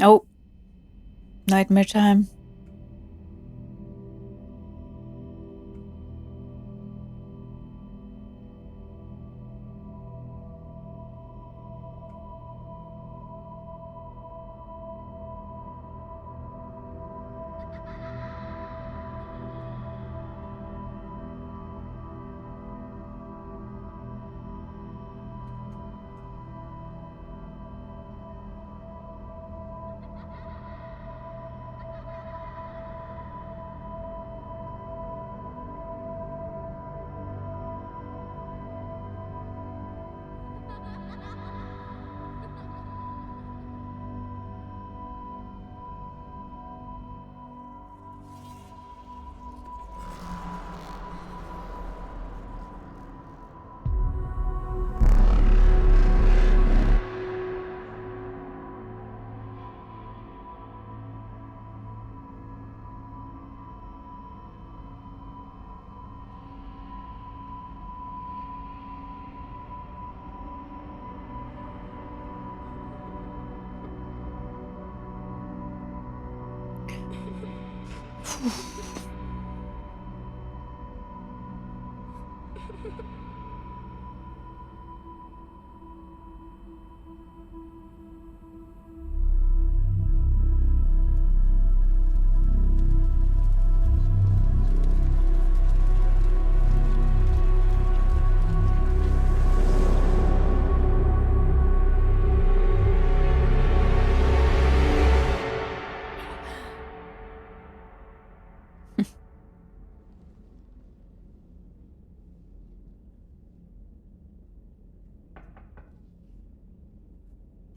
Oh, nightmare time.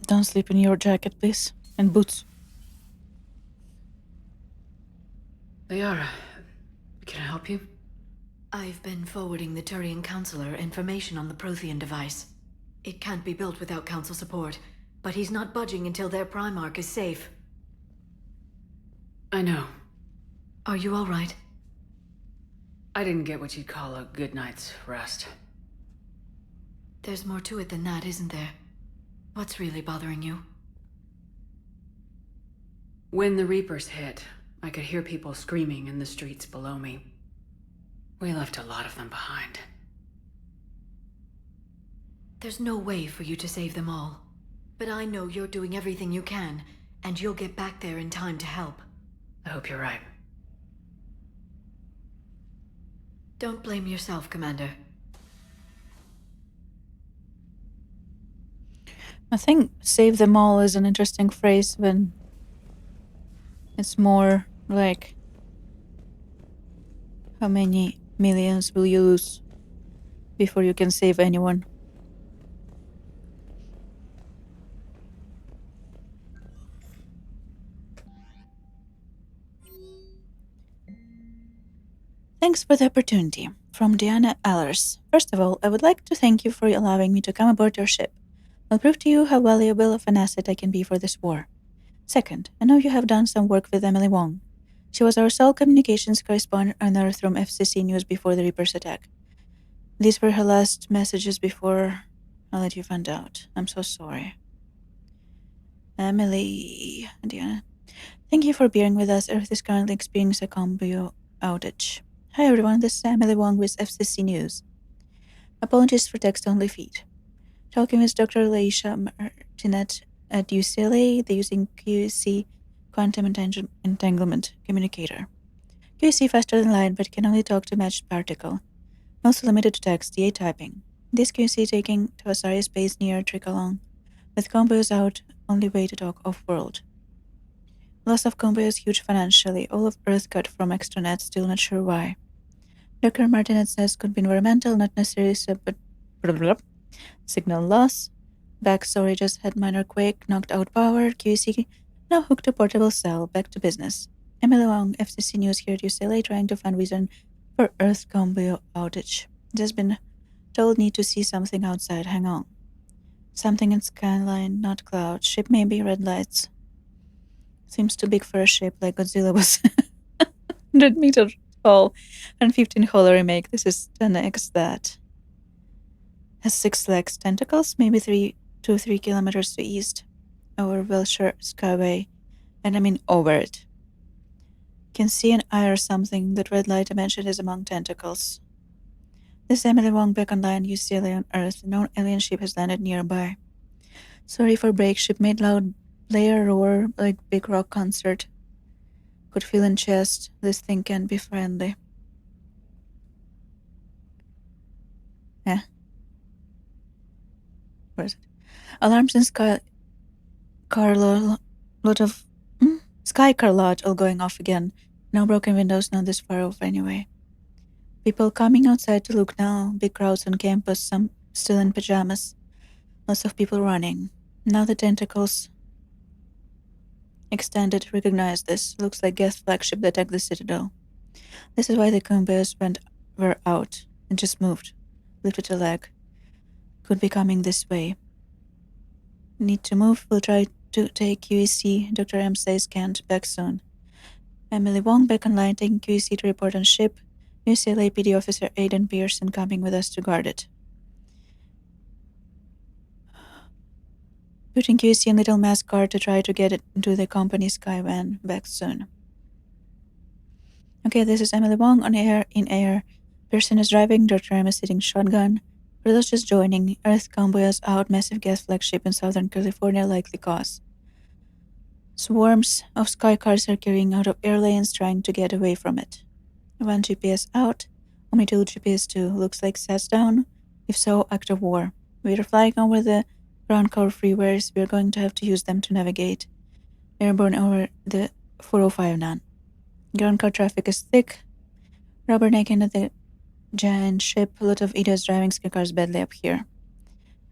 Don't sleep in your jacket, please. And boots. Liara, can I help you? I've been forwarding the Turian Counselor information on the Prothean device. It can't be built without Council support, but he's not budging until their Primarch is safe. I know. Are you all right? I didn't get what you'd call a good night's rest. There's more to it than that, isn't there? What's really bothering you? When the Reapers hit, I could hear people screaming in the streets below me. We left a lot of them behind. There's no way for you to save them all. But I know you're doing everything you can, and you'll get back there in time to help. I hope you're right. Don't blame yourself, Commander. I think save them all is an interesting phrase when it's more like how many millions will you lose before you can save anyone? Thanks for the opportunity. From Diana Allers. First of all, I would like to thank you for allowing me to come aboard your ship. I'll prove to you how valuable of an asset I can be for this war. Second, I know you have done some work with Emily Wong. She was our sole communications correspondent on Earth from FCC News before the Reaper's attack. These were her last messages before I let you find out. I'm so sorry. Emily, Diana. Thank you for bearing with us. Earth is currently experiencing a combo outage. Hi everyone, this is Emily Wong with FCC News. Apologies for text-only feed. Talking with Dr. Leisha Martinet at UCLA, they're using QC quantum entanglement communicator. QC faster than light, but can only talk to matched particle. Also limited to text, DA typing. This QC taking to Asari's base near Trickalong. With combos out, only way to talk off-world. Loss of combo is huge financially. All of Earth cut from extranet, still not sure why. Dr. Martinet says could be environmental, not necessarily signal loss. Backstory just had minor quake, knocked out power. QC now hooked to portable cell. Back to business. Emily Wong, FCC News here at UCLA, trying to find reason for Earth combo outage. Just been told need to see something outside. Hang on. Something in skyline, not cloud. Ship maybe, red lights. Seems too big for a ship, like Godzilla was. 100 meter tall and 15 hull remake. This is 10x that. Has 6 legs, tentacles, maybe 3 kilometers to east over Wilshire Skyway. And I mean over it. Can see an eye or something. That red light I mentioned is among tentacles. This is Emily Wong back online, UCLA on Earth. A known alien ship has landed nearby. Sorry for break. Ship made loud player roar like big rock concert. Could feel in chest. This thing can't be friendly. Where is it? Alarms in sky car lot all going off again. No broken windows, not this far off anyway. People coming outside to look now. Big crowds on campus, some still in pajamas. Lots of people running. Now the tentacles extended. Recognize this. Looks like Geth flagship that attacked the citadel. This is why the conveyors were out and just moved. Lifted a leg. Could be coming this way. Need to move. We'll try to take QEC. Dr. M says can't. Back soon. Emily Wong back online, taking QEC to report on ship. UCLA PD officer Aiden Pearson coming with us to guard it. Putting QEC in little mask car to try to get it into the company sky van. Back soon. Okay, this is Emily Wong on air, in air. Pearson is driving, Dr. M is sitting shotgun. For those just joining, Earth convoys out massive gas flagship in Southern California likely cause. Swarms of sky cars are carrying out of air lanes trying to get away from it. One GPS out, only two GPS 2. Looks like sats down. If so, act of war. We are flying over the ground core freeways. We are going to have to use them to navigate. Airborne over the 405 none. Ground car traffic is thick. Rubbernecking at the giant ship. A lot of idiots driving sky cars badly up here.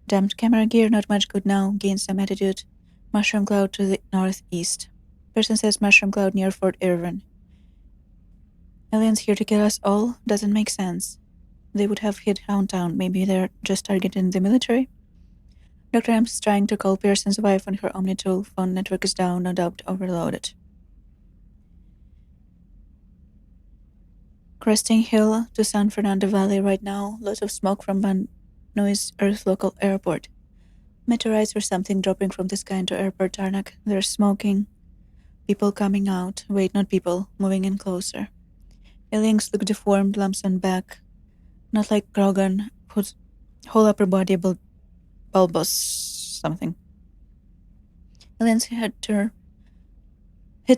Damned camera gear, not much good now. Gain some attitude. Mushroom cloud to the northeast. Person says mushroom cloud near Fort Irwin. Aliens here to kill us all? Doesn't make sense. They would have hit downtown. Maybe they're just targeting the military? Dr. M's trying to call Pearson's wife on her Omnitool. Phone network is down, no doubt overloaded. Cresting hill to San Fernando Valley right now. Lots of smoke from bunnie's Earth local airport. Meteorites or something dropping from the sky into airport tarmac. There's smoking. People coming out. Wait, not people. Moving in closer. Aliens look deformed, lumps on back. Not like Grogan, whose whole upper body bulbous something. Aliens hit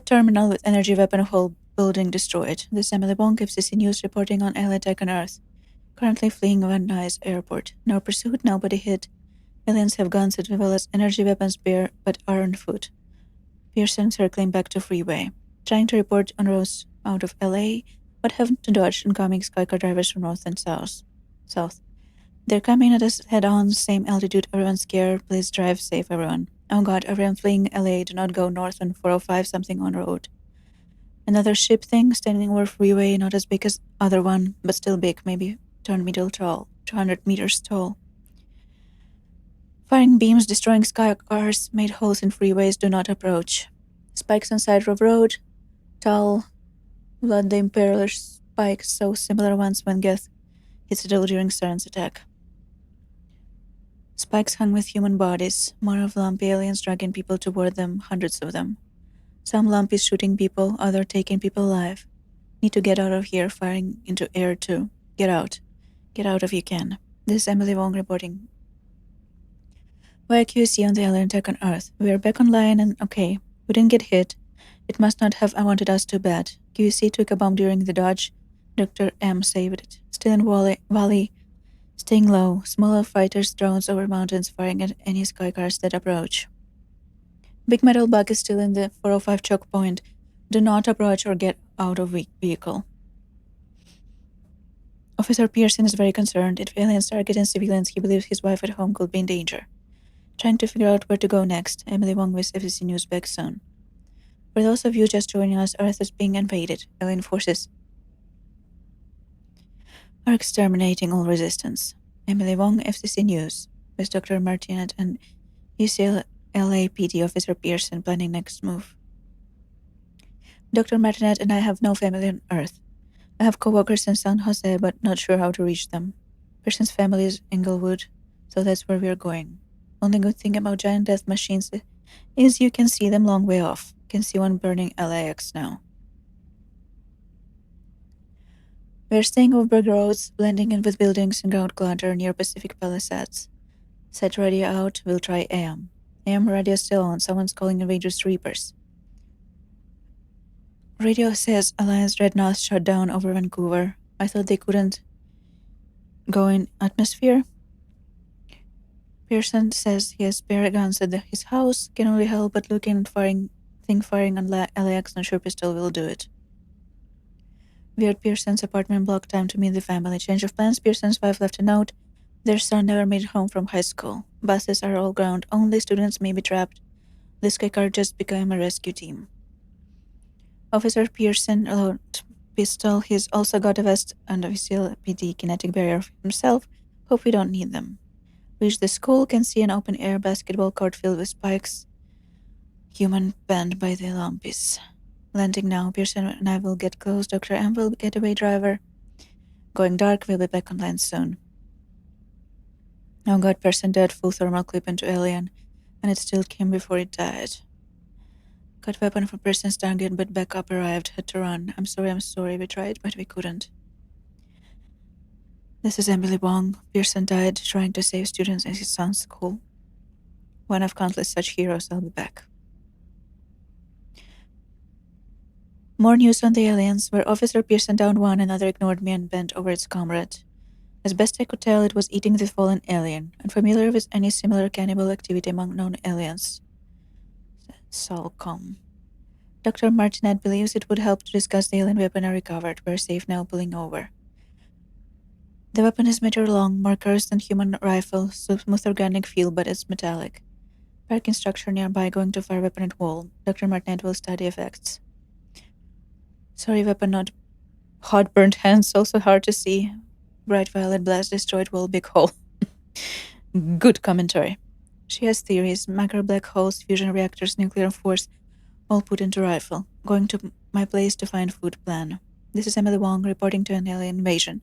terminal with energy weapon, whole building destroyed. This Emily Wong, FCC News reporting on alien attack on Earth. Currently fleeing Van Nuys airport. No pursuit, nobody hit. Aliens have guns as well as energy weapons but are on foot. Pearson circling back to freeway. Trying to report on roads out of LA, but having to dodge incoming skycar drivers from north and south. They're coming at us head-on, same altitude, everyone's scared. Please drive safe, everyone. Oh god, everyone fleeing LA, do not go north on 405 something on road. Another ship thing, standing over freeway, not as big as other one, but still big, maybe 200 meters tall. Firing beams, destroying sky cars, made holes in freeways, do not approach. Spikes on side of road, tall, Blood the Impaler spikes, so similar ones when Geth hit Citadel during Saren's attack. Spikes hung with human bodies, more of lumpy aliens dragging people toward them, hundreds of them. Some lumpy shooting people, other taking people alive. Need to get out of here, firing into air too. Get out. Get out if you can. This is Emily Wong reporting. YQC on the alien attack on Earth. We are back online and okay. We didn't get hit. It must not have wanted us too bad. QC took a bomb during the dodge. Dr. M saved it. Still in valley, staying low. Smaller fighters, drones over mountains, firing at any sky cars that approach. Big metal bug is still in the 405 choke point. Do not approach or get out of vehicle. Officer Pearson is very concerned. If aliens targeting civilians, he believes his wife at home could be in danger. Trying to figure out where to go next. Emily Wong with FCC News back soon. For those of you just joining us, Earth is being invaded. Alien forces are exterminating all resistance. Emily Wong, FCC News, with Dr. Martinet and UCLA PD Officer Pearson planning next move. Dr. Martinet and I have no family on Earth. I have co-workers in San Jose, but not sure how to reach them. Pearson's family is Inglewood, so that's where we are going. Only good thing about giant death machines is you can see them long way off. can see one burning LAX now. We're staying over roads, blending in with buildings and crowd clutter near Pacific Palisades. Set radio out, we'll try AM. AM radio still on, someone's calling invaders Reapers. Radio says Alliance Dreadnoughts shot down over Vancouver. I thought they couldn't go in atmosphere. Pearson says he has spare guns at his house, can only help but look in and firing on LAX, not sure pistol will do it. We're at Pearson's apartment block, time to meet the family. Change of plans, Pearson's wife left a note. Their son never made it home from high school. Buses are all ground, only students may be trapped. This car just became a rescue team. Officer Pearson loaded pistol. He's also got a vest and a VCLPD kinetic barrier for himself. Hope we don't need them. Reach the school, can see an open-air basketball court filled with spikes. Human banned by the Lumpies. Landing now, Pearson and I will get close. Dr. M will get away driver. Going dark, we'll be back on land soon. Oh god, Pearson dead, full thermal clip into alien, and it still came before it died. Got weapon from Pearson's target, but backup arrived, had to run. I'm sorry, we tried, but we couldn't. This is Emily Wong. Pearson died trying to save students in his son's school. One of countless such heroes. I'll be back. More news on the aliens, where Officer Pearson downed one, another ignored me and bent over its comrade. As best I could tell, it was eating the fallen alien, unfamiliar with any similar cannibal activity among known aliens. Solcom. Dr. Martinet believes it would help to discuss the alien weapon I recovered. We're safe now, pulling over. The weapon is meter long, more cursed than human rifle, smooth organic feel, but it's metallic. Parking structure nearby, going to fire weapon at wall. Dr. Martinet will study effects. Sorry, weapon not hot burnt hands, also hard to see. Bright violet blast, destroyed wall, big hole. Good commentary. She has theories, macro black holes, fusion reactors, nuclear force, all put into rifle. Going to my place to find food plan. This is Emily Wong reporting to an alien invasion.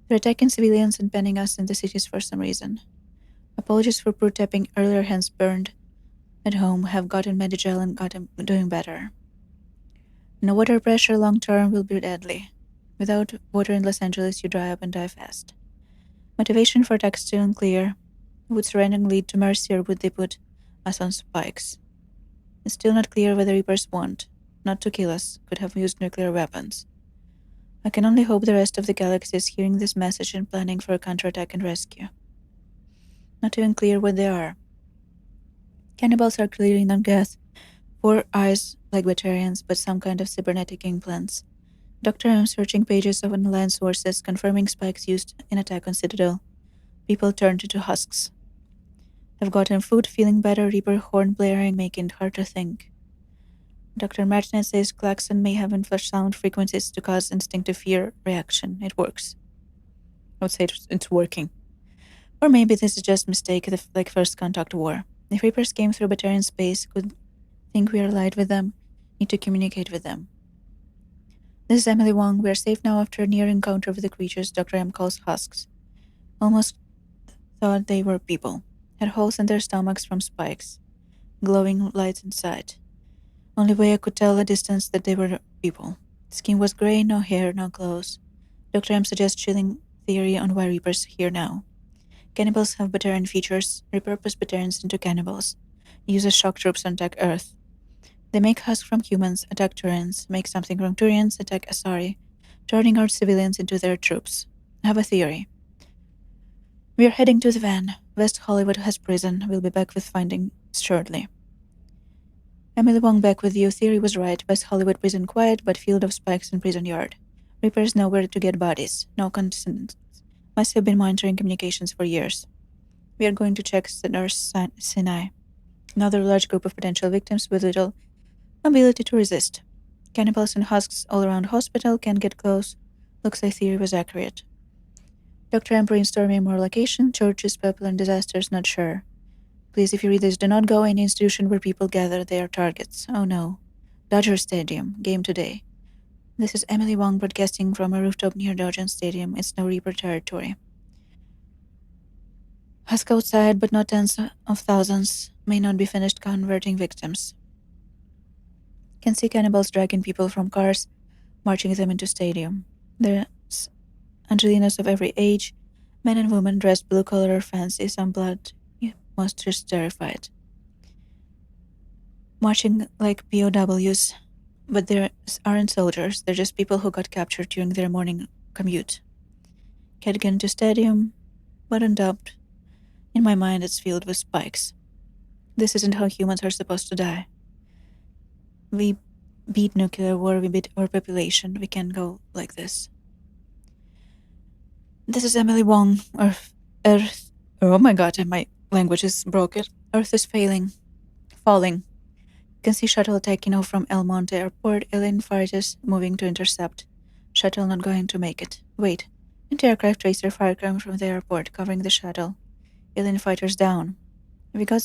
They're attacking civilians and banning us in the cities for some reason. Apologies for poor tapping, earlier hands burned at home, have gotten Medigel and got him doing better. No water pressure long term will be deadly. Without water in Los Angeles, you dry up and die fast. Motivation for attack still unclear. Would surrendering lead to mercy, or would they put us on spikes? It's still not clear whether Reapers want, not to kill us, could have used nuclear weapons. I can only hope the rest of the galaxy is hearing this message and planning for a counterattack and rescue. Not even clear what they are. Cannibals are clearly non-gas, 4 eyes like vegetarians, but some kind of cybernetic implants. Dr. M searching pages of online sources confirming spikes used in attack on Citadel. People turned into husks. Have gotten food, feeling better, Reaper horn blaring, making it hard to think. Dr. Martinet says klaxon may have influenced sound frequencies to cause instinctive fear reaction. It works. I would say it's working. Or maybe this is just mistake, like First Contact War. If Reapers came through Batarian space, could think we are allied with them, need to communicate with them. This is Emily Wong. We are safe now after a near encounter with the creatures Dr. M calls husks. Almost thought they were people. Had holes in their stomachs from spikes. Glowing lights inside. Only way I could tell at distance that they were people. Skin was gray, no hair, no clothes. Dr. M suggests chilling theory on why Reapers here now. Cannibals have Batarian features, repurpose Batarians into cannibals. Uses shock troops and attack Earth. They make husks from humans, attack Turians, make something from Turians, attack Asari, turning our civilians into their troops. I have a theory. We are heading to the van. West Hollywood has prison. We'll be back with findings shortly. Emily Wong back with you. Theory was right. West Hollywood prison quiet, but field of spikes and prison yard. Reapers nowhere to get bodies. No consent. Must have been monitoring communications for years. We are going to check Nurse Sinai. Another large group of potential victims with little ability to resist. Cannibals and husks all around hospital, can't get close. Looks like theory was accurate. Dr. M brainstorming more location, churches, people, and disasters, not sure. Please, if you read this, do not go any institution where people gather, they are targets. Oh no. Dodger Stadium, game today. This is Emily Wong broadcasting from a rooftop near Dodger Stadium. It's no Reaper territory. Husk outside, but not tens of thousands. May not be finished converting victims. Can see cannibals dragging people from cars, marching them into stadium. There's Angelinos of every age, men and women dressed blue-collar fancy, some blood monsters terrified. Marching like POWs, but they aren't soldiers, they're just people who got captured during their morning commute. Can't get into stadium, buttoned up. In my mind, it's filled with spikes. This isn't how humans are supposed to die. We beat nuclear war, we beat our population. We can't go like this. This is Emily Wong. Earth. Oh my god, my language is broken. Earth is falling. You can see shuttle taking off from El Monte Airport. Alien fighters moving to intercept. Shuttle not going to make it. Wait. Anti-aircraft tracer fire coming from the airport, covering the shuttle. Alien fighters down. We've got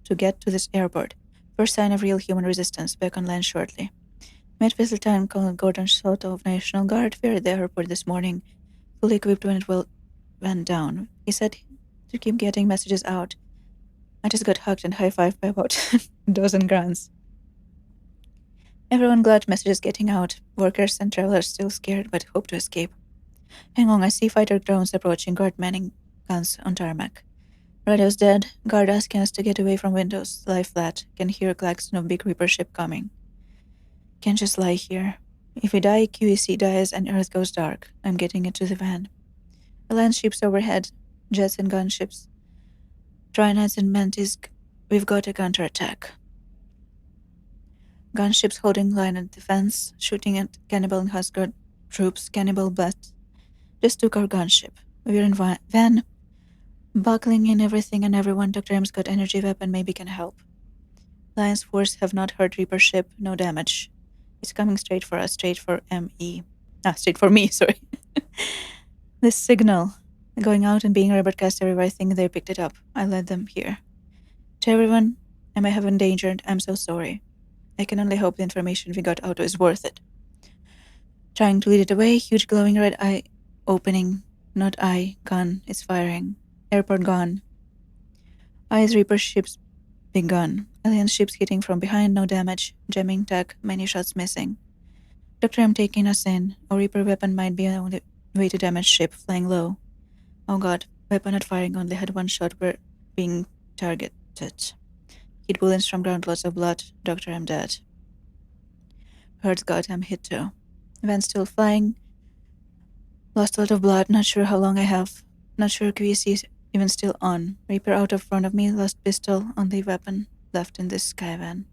to get to this airport. First sign of real human resistance. Back on land shortly. Met with Lieutenant Colonel Gordon Soto of National Guard here at the airport this morning, fully equipped when it went down. He said to keep getting messages out. I just got hugged and high-fived by about a dozen grunts. Everyone glad messages getting out. Workers and travelers still scared but hope to escape. Hang on, I see fighter drones approaching, guard manning guns on tarmac. Radio's dead. Guard asking us to get away from windows. Lie flat. Can hear a klaxon of big Reaper ship coming. Can't just lie here. If we die, QEC dies and Earth goes dark. I'm getting into the van. Alliance ships overhead. Jets and gunships. Trinets and Mantis. We've got a counterattack. Gunships holding line at defense, shooting at cannibal and Husker troops. Cannibal blast just took our gunship. We're in van, buckling in everything and everyone. Dr. M's got energy weapon, maybe can help. Alliance force have not hurt Reaper ship, no damage. It's coming straight for us, straight for ME. Straight for me, sorry. This signal, going out and being broadcast everywhere, I think they picked it up. I led them here. To everyone I may have endangered, I'm so sorry. I can only hope the information we got out is worth it. Trying to lead it away, huge glowing red eye opening. Not eye, gun, it's firing. Airport gone. Eyes Reaper ships, big gun. Alien ships hitting from behind, no damage. Jamming tech, many shots missing. Dr. M taking us in. Our Reaper weapon might be the only way to damage ship, flying low. Oh god, weapon not firing, only had one shot, we're being targeted. Hit bullets from ground, lots of blood. Dr. M dead. Heard's got him hit too. Van still flying. Lost a lot of blood, not sure how long I have. Not sure QEC is even still on. Reaper out of front of me, lost pistol, only weapon left in this sky van.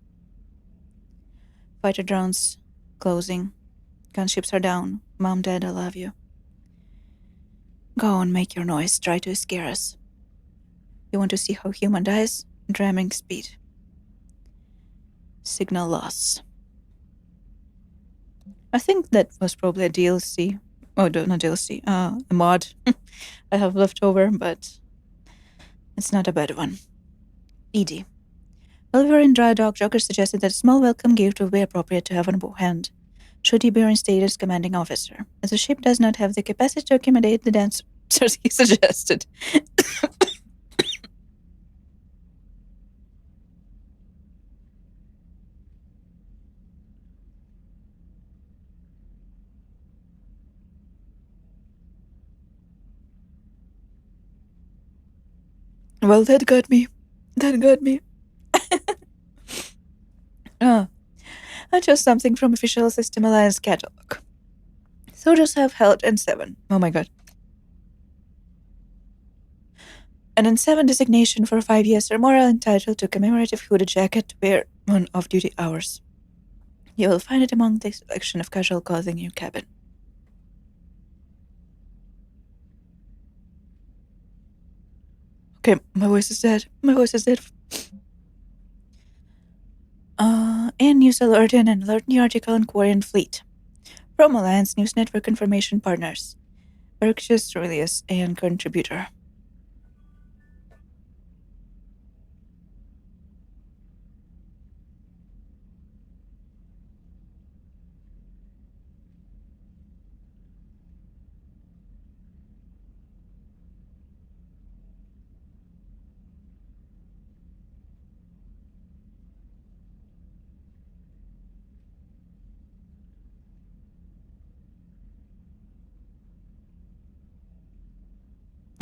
Fighter drones closing. Gunships are down. Mom, Dad, I love you. Go on, make your noise. Try to scare us. You want to see how human dies? Ramming speed. Signal loss. I think that was probably a DLC. Oh, not DLC. A mod I have left over, but it's not a bad one. ED. While we were in dry dock, Joker suggested that a small welcome gift would be appropriate to have on hand, should he be reinstated as commanding officer, as the ship does not have the capacity to accommodate the dancers he suggested. Well, that got me. I chose something from official System Alliance catalog. Soldiers have held N7. Oh my god. An N7 designation for 5 years or more are entitled to commemorative hooded jacket to wear on off-duty hours. You will find it among the selection of casual clothing in your cabin. Okay, my voice is dead. And news alert and an alert new article on Korean fleet. From Alliance News Network Information Partners. Purchase, release, and contributor.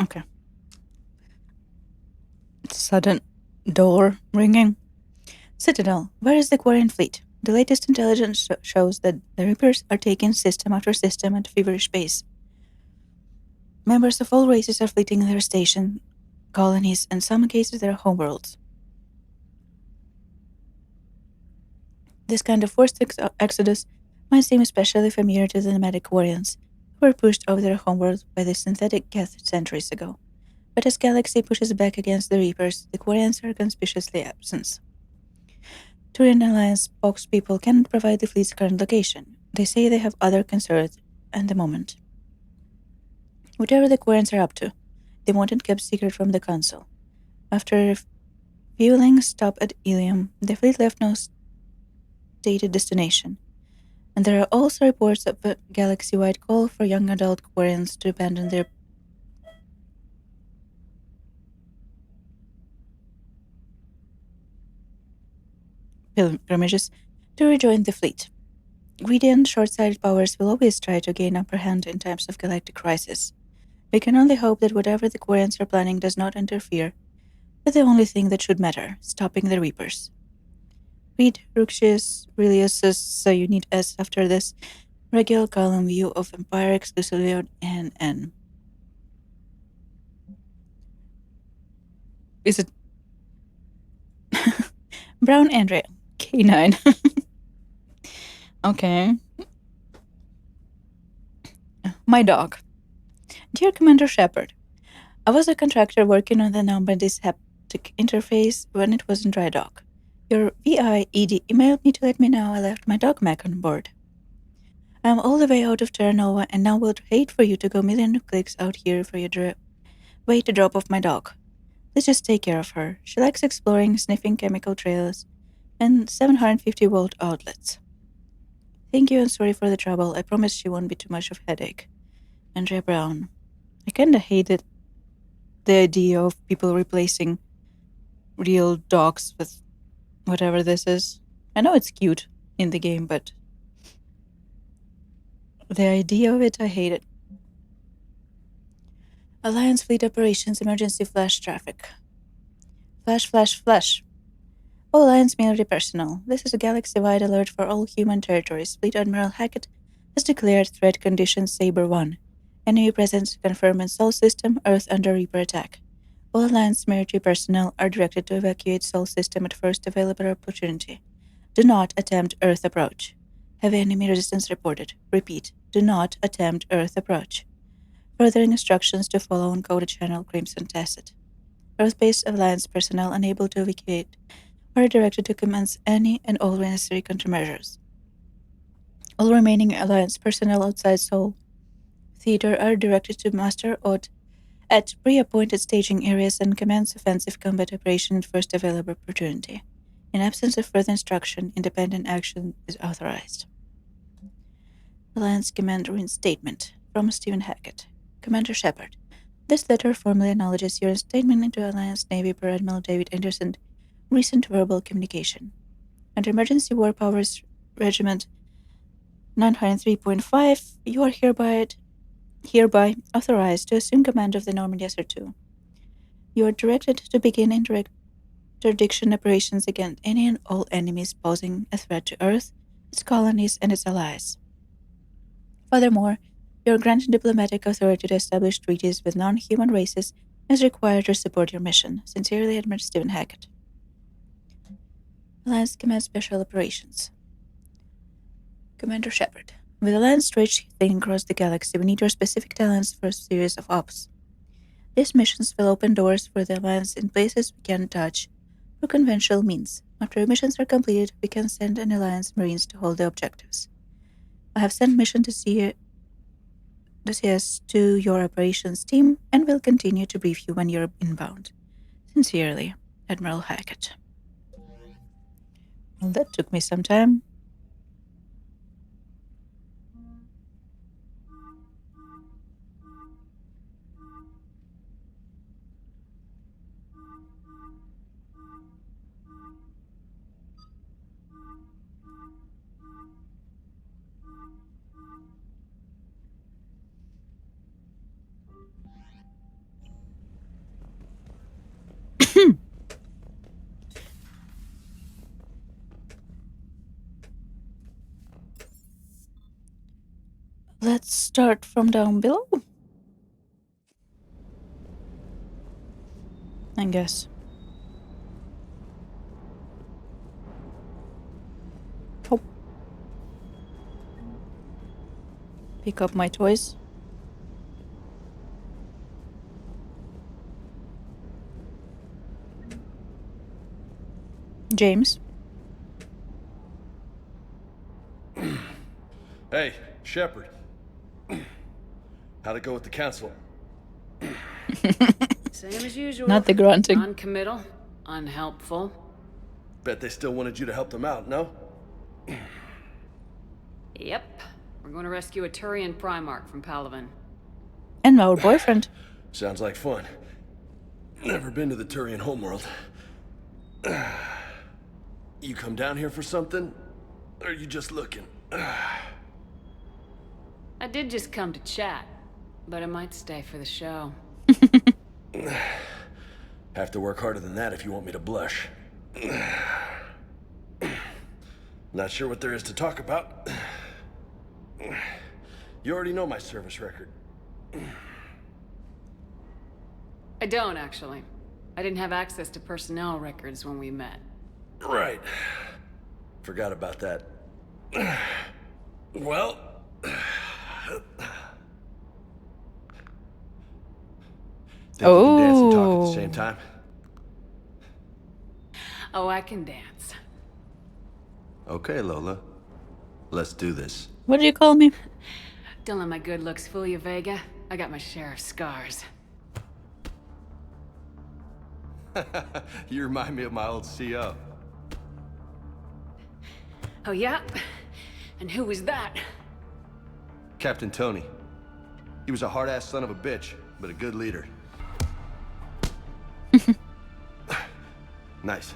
Okay. Sudden door ringing. Sentinel, where is the Quarian fleet? The latest intelligence shows that the Reapers are taking system after system at feverish pace. Members of all races are fleeing their station, colonies, and in some cases their homeworlds. This kind of forced exodus might seem especially familiar to the nomadic Quarians, who were pushed off their homeworld by the synthetic Geth centuries ago. But as Galaxy pushes back against the Reapers, the Quarians are conspicuously absent. Turian Alliance spokespeople cannot provide the fleet's current location. They say they have other concerns at the moment. Whatever the Quarians are up to, they want it kept secret from the Council. After a fueling stop at Ilium, the fleet left no stated destination, and there are also reports of a galaxy-wide call for young adult Quarians to abandon their pilgrimages to rejoin the fleet. Greedy and short-sighted powers will always try to gain upper hand in times of galactic crisis. We can only hope that whatever the Quarians are planning does not interfere with the only thing that should matter, stopping the Reapers. Read Ruxius Relius's You Need S after this regular column view of Empire exclusively on NN. Is it Brown Andrea, K9. Okay. My dog. Dear Commander Shepard, I was a contractor working on the Normandy's haptic interface when it was in dry dock. Your VIED emailed me to let me know I left my dog Mac on board. I am all the way out of Terra Nova and now would hate for you to go million of clicks out here for your way to drop off my dog. Let's just take care of her. She likes exploring, sniffing chemical trails, and 750-volt outlets. Thank you and sorry for the trouble. I promise she won't be too much of a headache. Andrea Brown. I kinda hated the idea of people replacing real dogs with whatever this is. I know it's cute in the game, but the idea of it, I hate it. Alliance Fleet Operations Emergency Flash Traffic. Flash. All Alliance military personnel. This is a galaxy-wide alert for all human territories. Fleet Admiral Hackett has declared threat condition Saber 1. Enemy presence confirmed in Sol System, Earth under Reaper attack. All Alliance military personnel are directed to evacuate Sol System at first available opportunity. Do not attempt Earth approach. Heavy enemy resistance reported. Repeat, do not attempt Earth approach. Further instructions to follow on coded channel Crimson Tacit. Earth-based Alliance personnel unable to evacuate are directed to commence any and all necessary countermeasures. All remaining Alliance personnel outside Sol Theater are directed to muster at pre-appointed staging areas and commence offensive combat operation at first available opportunity. In absence of further instruction, independent action is authorized. Alliance Commander Reinstatement from Stephen Hackett. Commander Shepard, this letter formally acknowledges your instatement into Alliance Navy per Admiral David Anderson's recent verbal communication. Under Emergency War Powers Regiment 903.5, you are hereby authorized to assume command of the Normandy SR2. You are directed to begin interdiction operations against any and all enemies posing a threat to Earth, its colonies, and its allies. Furthermore, you are granted diplomatic authority to establish treaties with non-human races as required to support your mission. Sincerely, Admiral Stephen Hackett. Alliance Command Special Operations. Commander Shepard, with Alliance trade thin across the galaxy, we need your specific talents for a series of ops. These missions will open doors for the Alliance in places we can't touch through conventional means. After missions are completed, we can send an Alliance Marines to hold the objectives. I have sent mission to see to your operations team and will continue to brief you when you're inbound. Sincerely, Admiral Hackett. Well, that took me some time. Let's start from down below. I guess. Oh. Pick up my toys. James. Hey, Shepard. How'd it go with the council? Same as usual. Not the grunting. Non-committal, unhelpful. Bet they still wanted you to help them out, no? Yep. We're going to rescue a Turian Primarch from Palaven. And our boyfriend. Sounds like fun. Never been to the Turian homeworld. You come down here for something? Or are you just looking? I did just come to chat, but I might stay for the show. Have to work harder than that if you want me to blush. Not sure what there is to talk about. You already know my service record. I don't, actually. I didn't have access to personnel records when we met. Right. Forgot about that. Well... Think you can dance and talk at the same time? Oh, I can dance. Okay, Lola. Let's do this. What do you call me? Don't let my good looks fool you, Vega. I got my share of scars. You remind me of my old CO. Oh, yeah? And who was that? Captain Tony. He was a hard-ass son of a bitch, but a good leader. Nice.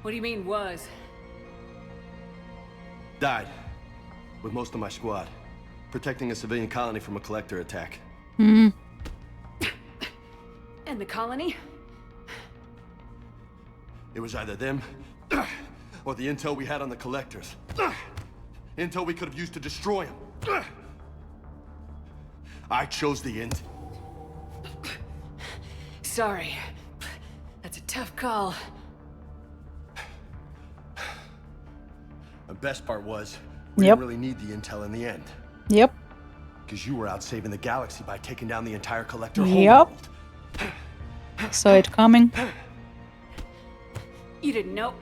What do you mean, was? Died. With most of my squad. Protecting a civilian colony from a collector attack. And the colony? It was either them, or the intel we had on the collectors. Intel we could have used to destroy them. I chose the end. Sorry. That's a tough call. The best part was, we Yep. didn't really need the intel in the end. Yep. Because you were out saving the galaxy by taking down the entire collector Yep. homeworld. Saw it coming. You didn't know.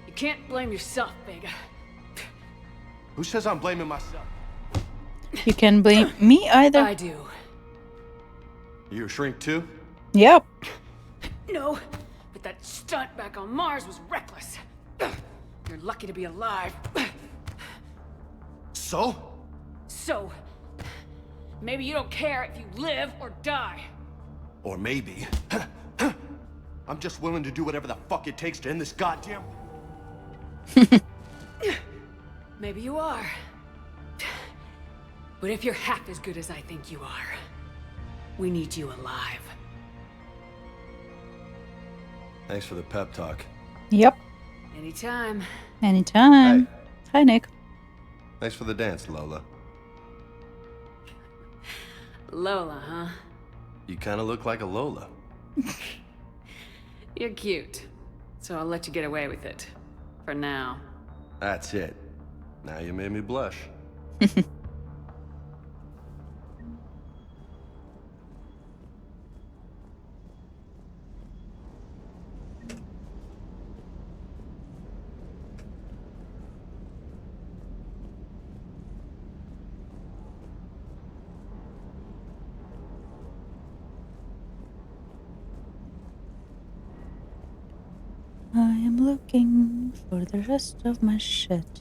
You can't blame yourself, Vega. Who says I'm blaming myself? You can blame me either. I do. You a shrink too? Yep. No, but that stunt back on Mars was reckless. You're lucky to be alive. So? So, maybe you don't care if you live or die. Or maybe... I'm just willing to do whatever the fuck it takes to end this goddamn... Maybe you are. But if you're half as good as I think you are, we need you alive. Thanks for the pep talk. Yep. Anytime. Anytime. Hey. Hi, Nick. Thanks for the dance, Lola. Lola, huh? You kinda look like a Lola. You're cute. So I'll let you get away with it. For now. That's it. Now you made me blush. I am looking for the rest of my shit.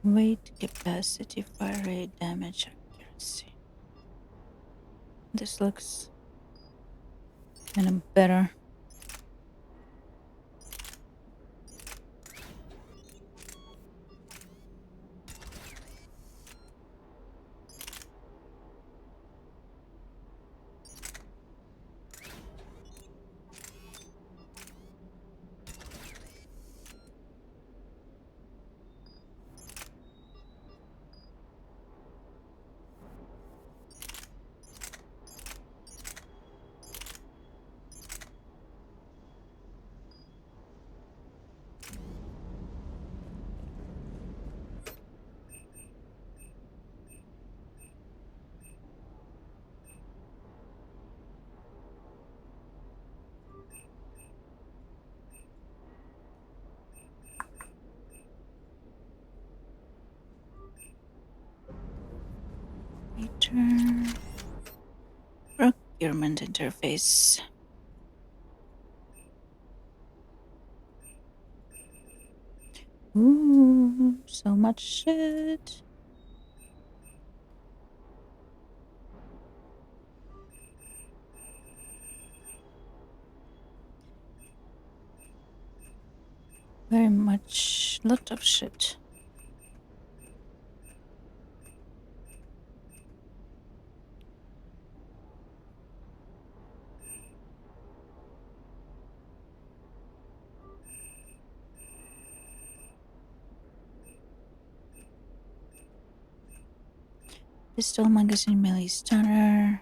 Weight, capacity, fire rate, damage, accuracy. This looks kind of better. Meter. Procurement interface. Ooh, so much shit. Very much, lot of shit. Pistol, magazine, melee, stunner,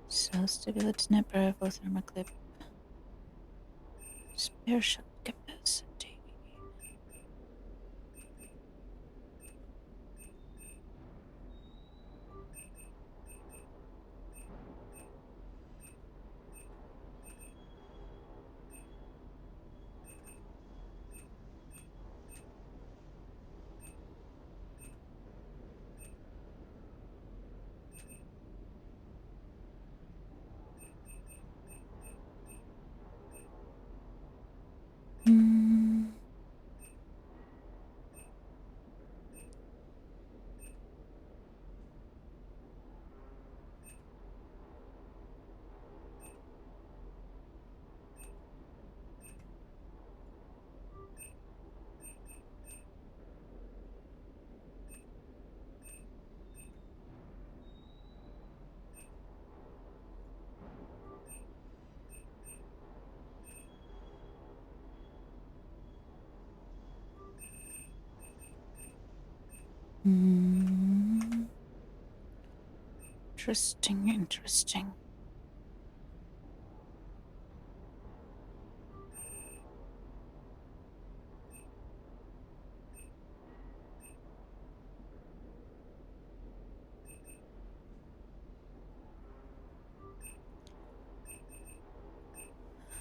cell stability, sniper rifle, thermoclip, spare shot capacity. Interesting.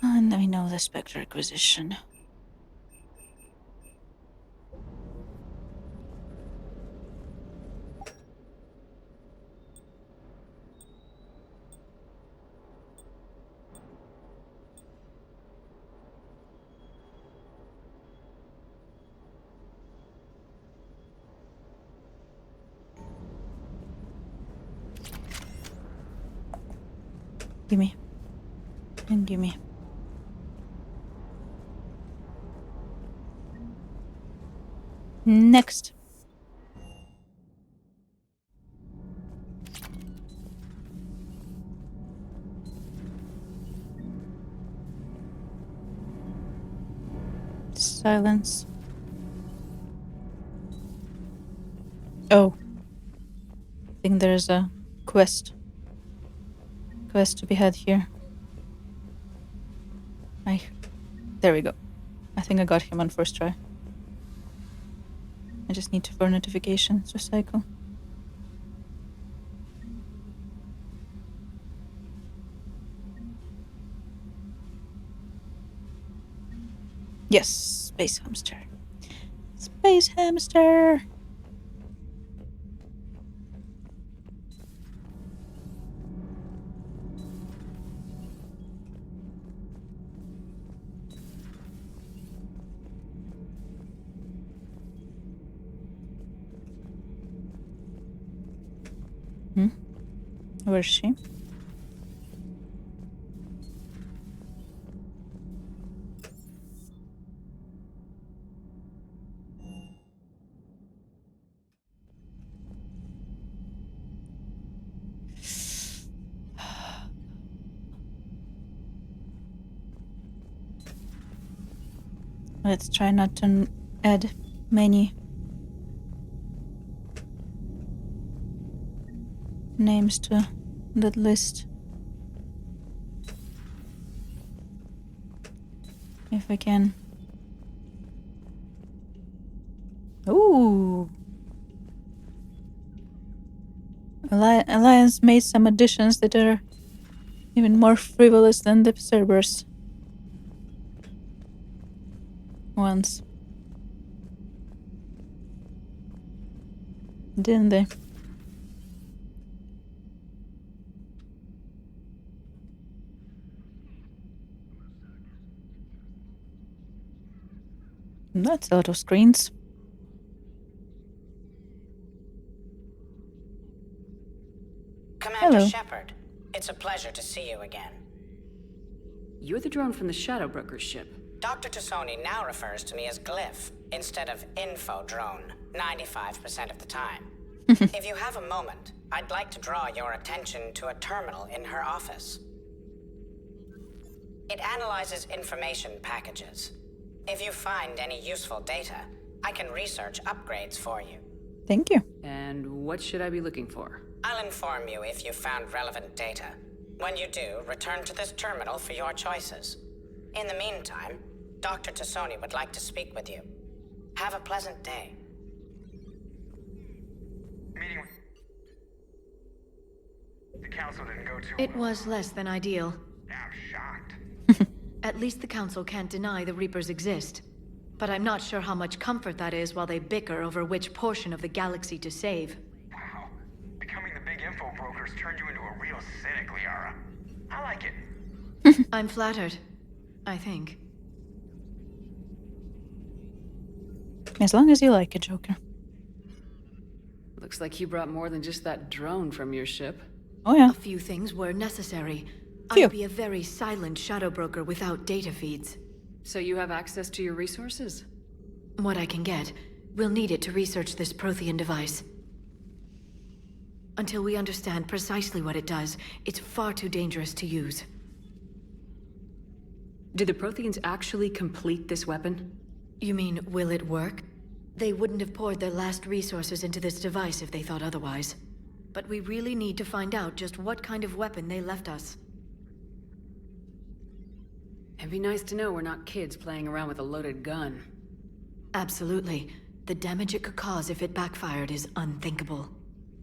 And we know the Spectre acquisition. Gimme. And gimme. Next. Silence. Oh. I think there's a quest to be had here. There we go. I think I got him on first try. I just need to for notifications to cycle. Yes, space hamster. Space hamster! Where's she? Let's try not to add many names to that list. If we can. Ooh! Alliance made some additions that are even more frivolous than the Cerberus ones. Didn't they? That's a lot of screens. Commander Hello. Shepard, it's a pleasure to see you again. You're the drone from the Shadow Broker's ship. Dr. Tassoni now refers to me as Glyph instead of Info Drone 95% of the time. If you have a moment, I'd like to draw your attention to a terminal in her office. It analyzes information packages. If you find any useful data, I can research upgrades for you. Thank you. And what should I be looking for? I'll inform you if you found relevant data. When you do, return to this terminal for your choices. In the meantime, Dr. Tassoni would like to speak with you. Have a pleasant day. Meeting with the council didn't go too It well. was less than ideal. I'm shocked. At least the council can't deny the Reapers exist. But I'm not sure how much comfort that is while they bicker over which portion of the galaxy to save. Wow. Becoming the big info brokers turned you into a real cynic, Liara. I like it. I'm flattered. I think. As long as you like it, Joker. Looks like you brought more than just that drone from your ship. Oh yeah. A few things were necessary. Phew. I'd be a very silent shadow broker without data feeds. So you have access to your resources? What I can get, we'll need it to research this Prothean device. Until we understand precisely what it does, it's far too dangerous to use. Did the Protheans actually complete this weapon? You mean, will it work? They wouldn't have poured their last resources into this device if they thought otherwise. But we really need to find out just what kind of weapon they left us. It'd be nice to know we're not kids playing around with a loaded gun. Absolutely. The damage it could cause if it backfired is unthinkable.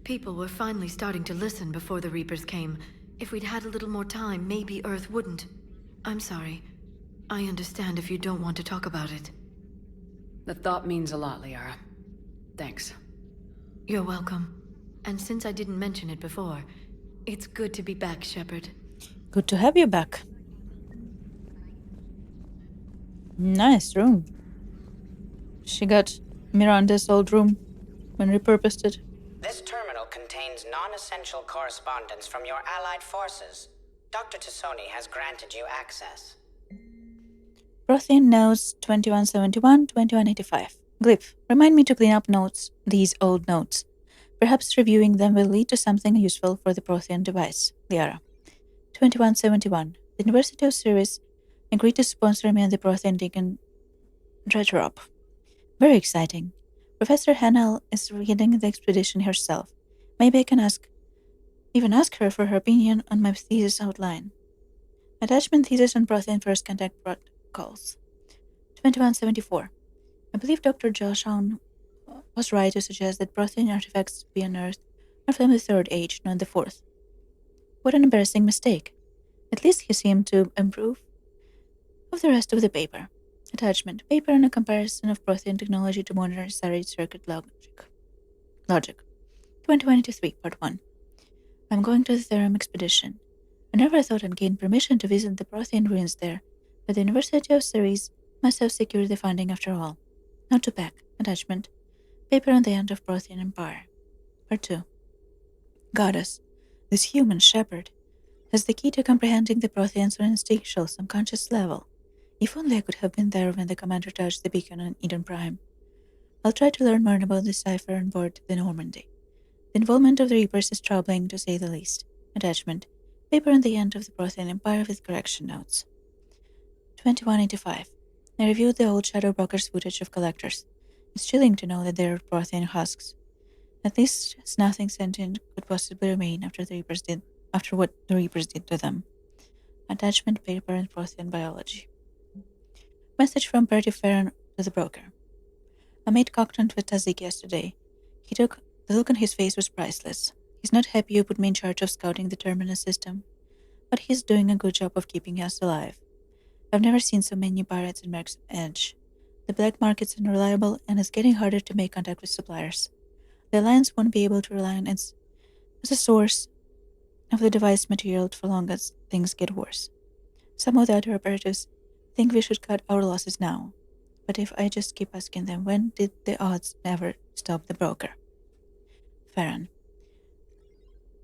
People were finally starting to listen before the Reapers came. If we'd had a little more time, maybe Earth wouldn't. I'm sorry. I understand if you don't want to talk about it. The thought means a lot, Liara. Thanks. You're welcome. And since I didn't mention it before, it's good to be back, Shepard. Good to have you back. Nice room. She got Miranda's old room and repurposed it. This terminal contains non-essential correspondence from your allied forces. Dr. Tassoni has granted you access. Prothean notes 2171, 2185. Glyph, remind me to clean up these old notes. Perhaps reviewing them will lead to something useful for the Prothean device. Liara. 2171. The University of Ceres agreed to sponsor me and the Prothean Deacon Dreadrop. Very exciting. Professor Hannell is leading the expedition herself. Maybe I can ask her for her opinion on my thesis outline. Attachment thesis on Prothean first contact protocols. 2174. I believe Dr. Joshan was right to suggest that Prothean artifacts be unearthed are from the Third Age, not the Fourth. What an embarrassing mistake. At least he seemed to approve of the rest of the paper. Attachment. Paper on a comparison of Prothean technology to modern starry circuit logic. 2023, Part 1. I'm going to the Therum expedition. I never thought I'd gain permission to visit the Prothean ruins there, but the University of Ceres must have secured the funding after all. Not to pack. Attachment. Paper on the end of Prothean Empire. Part 2. Goddess. This human shepherd has the key to comprehending the Protheans on an instinctual, subconscious level. If only I could have been there when the commander touched the beacon on Eden Prime. I'll try to learn more about the cipher on board the Normandy. The involvement of the Reapers is troubling, to say the least. Attachment: paper on the end of the Prothean Empire with correction notes. 2185. I reviewed the old Shadow Broker's footage of collectors. It's chilling to know that they are Prothean husks. At least nothing sentient could possibly remain after what the Reapers did to them. Attachment: paper and Prothean biology. Message from Bertie Farron to the broker. I made contact with Tazik yesterday. The look on his face was priceless. He's not happy you put me in charge of scouting the Terminus system, but he's doing a good job of keeping us alive. I've never seen so many pirates in Merc's Edge. The black market's unreliable, and it's getting harder to make contact with suppliers. The Alliance won't be able to rely on it as a source of the device material for long as things get worse. Some of the other operatives think we should cut our losses now. But if I just keep asking them, when did the odds ever stop the broker? Farron.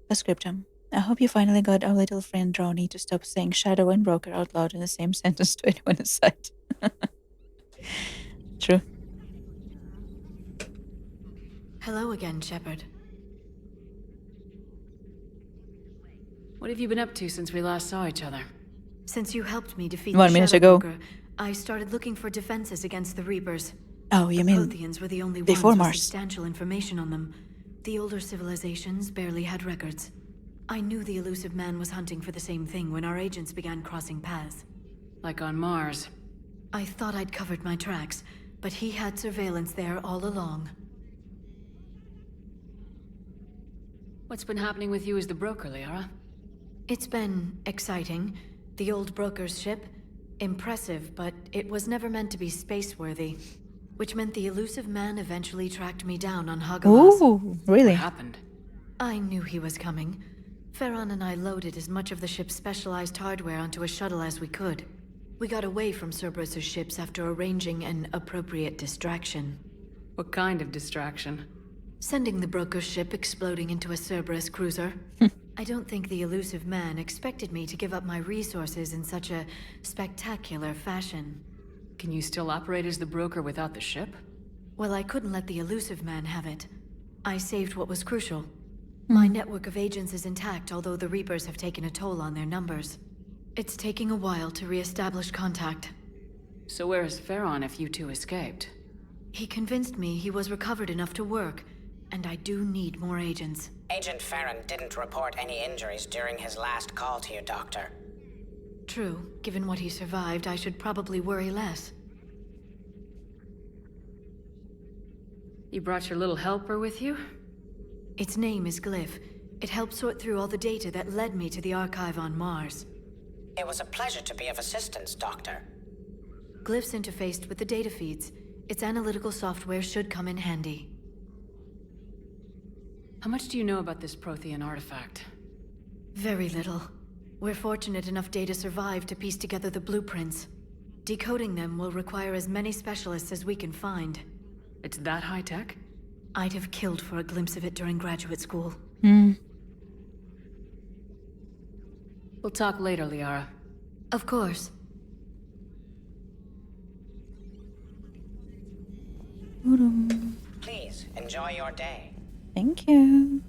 Postscriptum. I hope you finally got our little friend Droney to stop saying shadow and broker out loud in the same sentence to anyone in sight. True. Hello again, Shepard. What have you been up to since we last saw each other? Since you helped me defeat 1 the minute Shadow ago. Broker, I started looking for defenses against the Reapers. Oh, you The mean Protheans were the only ones before with Mars? substantial information on them. The older civilizations barely had records. I knew the elusive man was hunting for the same thing when our agents began crossing paths. Like on Mars. I thought I'd covered my tracks, but he had surveillance there all along. What's been happening with you as the broker, Liara? It's been exciting. The old broker's ship, impressive, but it was never meant to be space-worthy. Which meant the elusive man eventually tracked me down on Hagalas. Ooh, really? What happened? I knew he was coming. Farron and I loaded as much of the ship's specialized hardware onto a shuttle as we could. We got away from Cerberus's ships after arranging an appropriate distraction. What kind of distraction? Sending the broker's ship exploding into a Cerberus cruiser. I don't think the elusive man expected me to give up my resources in such a spectacular fashion. Can you still operate as the broker without the ship? Well, I couldn't let the elusive man have it. I saved what was crucial. My network of agents is intact, although the Reapers have taken a toll on their numbers. It's taking a while to re-establish contact. So where is Farron if you two escaped? He convinced me he was recovered enough to work, and I do need more agents. Agent Farron didn't report any injuries during his last call to you, Doctor. True. Given what he survived, I should probably worry less. You brought your little helper with you? Its name is Glyph. It helped sort through all the data that led me to the archive on Mars. It was a pleasure to be of assistance, Doctor. Glyph's interfaced with the data feeds. Its analytical software should come in handy. How much do you know about this Prothean artifact? Very little. We're fortunate enough data survived to piece together the blueprints. Decoding them will require as many specialists as we can find. It's that high-tech? I'd have killed for a glimpse of it during graduate school. We'll talk later, Liara. Of course. Please, enjoy your day. Thank you.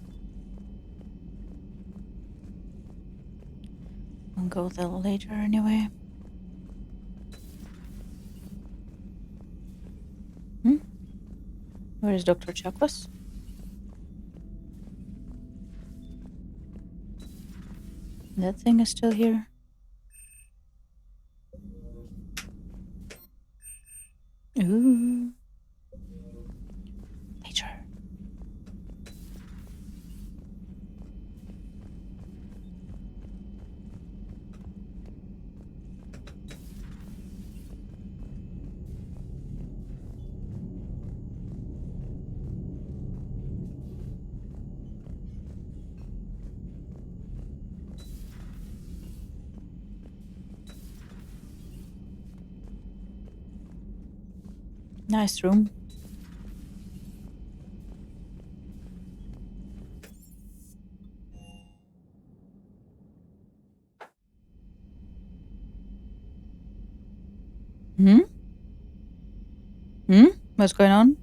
I'll go a little later anyway. Where is Dr. Chakwas? That thing is still here. Ooh. Nature. Nice room. What's going on?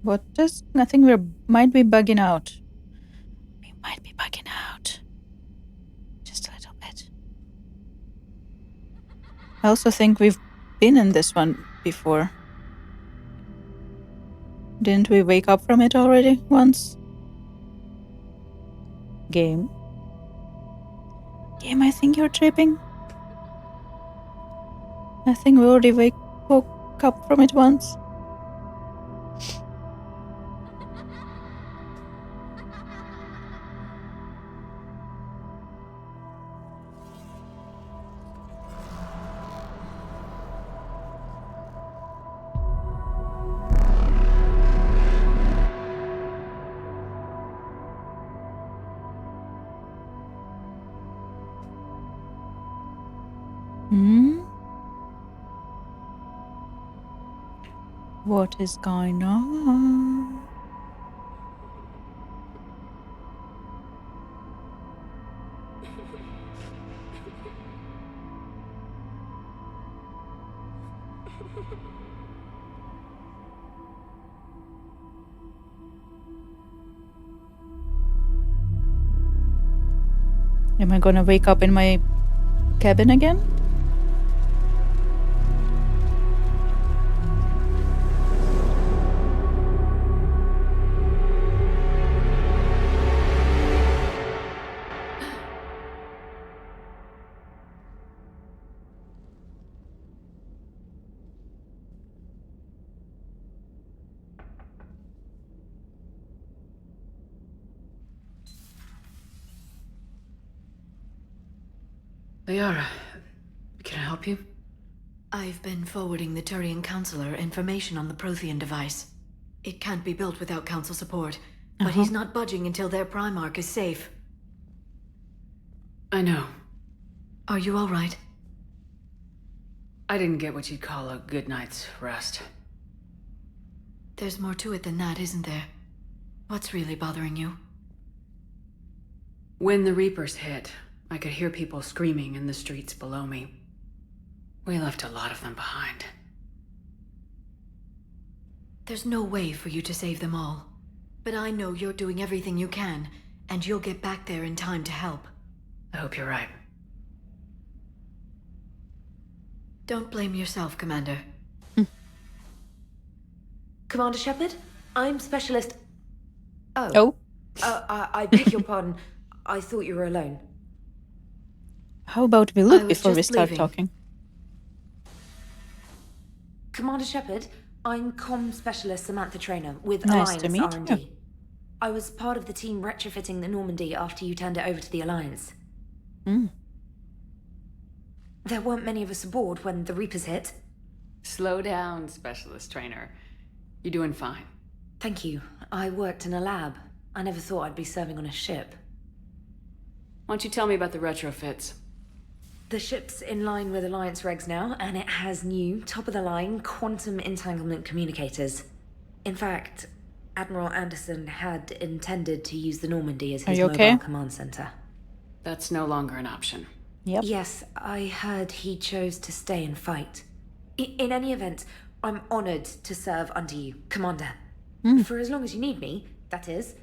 What is... I think we might be bugging out. We might be bugging out. Just a little bit. I also think we've been in this one before. Didn't we wake up from it already once? Game, I think you're tripping. I think we already woke up from it once. What is going on? Am I gonna wake up in my cabin again? Liara, can I help you? I've been forwarding the Turian Counselor information on the Prothean device. It can't be built without Council support, but he's not budging until their Primarch is safe. I know. Are you all right? I didn't get what you'd call a good night's rest. There's more to it than that, isn't there? What's really bothering you? When the Reapers hit, I could hear people screaming in the streets below me. We left a lot of them behind. There's no way for you to save them all. But I know you're doing everything you can, and you'll get back there in time to help. I hope you're right. Don't blame yourself, Commander. Commander Shepard, I'm Specialist... Oh? I beg your pardon. I thought you were alone. How about we I look was before we just start leaving. talking? Commander Shepard, I'm Comm Specialist Samantha Traynor with Nice Alliance to meet R&D. you. I was part of the team retrofitting the Normandy after you turned it over to the Alliance. There weren't many of us aboard when the Reapers hit. Slow down, Specialist Trainer. You're doing fine. Thank you. I worked in a lab. I never thought I'd be serving on a ship. Why don't you tell me about the retrofits? The ship's in line with Alliance regs now, and it has new, top-of-the-line quantum entanglement communicators. In fact, Admiral Anderson had intended to use the Normandy as his you okay? mobile command center. That's no longer an option. Yep. Yes, I heard he chose to stay and fight. In any event, I'm honored to serve under you, Commander. For as long as you need me, that is.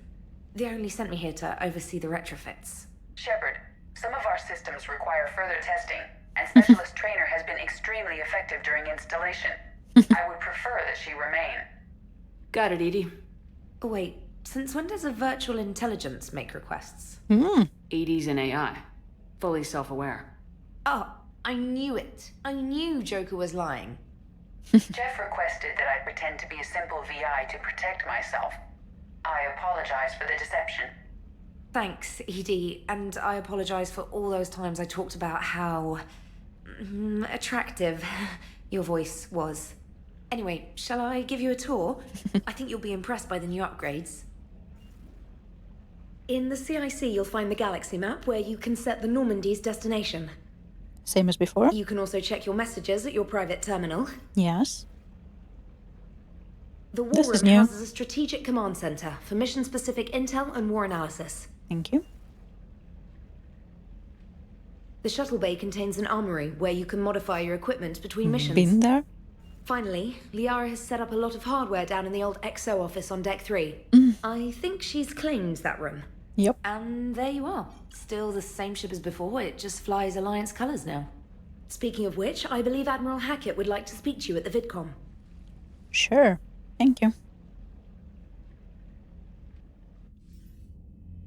They only sent me here to oversee the retrofits. Shepard, some of our systems require further testing, and Specialist Trainer has been extremely effective during installation. I would prefer that she remain. Got it, Edie. Oh, wait, since when does a virtual intelligence make requests? Edie's an AI. Fully self-aware. Oh, I knew it. I knew Joker was lying. Jeff requested that I pretend to be a simple VI to protect myself. I apologize for the deception. Thanks, Edie, and I apologize for all those times I talked about how... attractive your voice was. Anyway, shall I give you a tour? I think you'll be impressed by the new upgrades. In the CIC, you'll find the galaxy map where you can set the Normandy's destination. Same as before? You can also check your messages at your private terminal. Yes. The War This is Room new. houses a strategic command center for mission-specific intel and war analysis. Thank you. The shuttle bay contains an armory where you can modify your equipment between missions. Been there? Finally, Liara has set up a lot of hardware down in the old XO office on Deck 3. I think she's claimed that room. Yep. And there you are. Still the same ship as before, it just flies Alliance colors now. Speaking of which, I believe Admiral Hackett would like to speak to you at the VidCon. Sure. Thank you.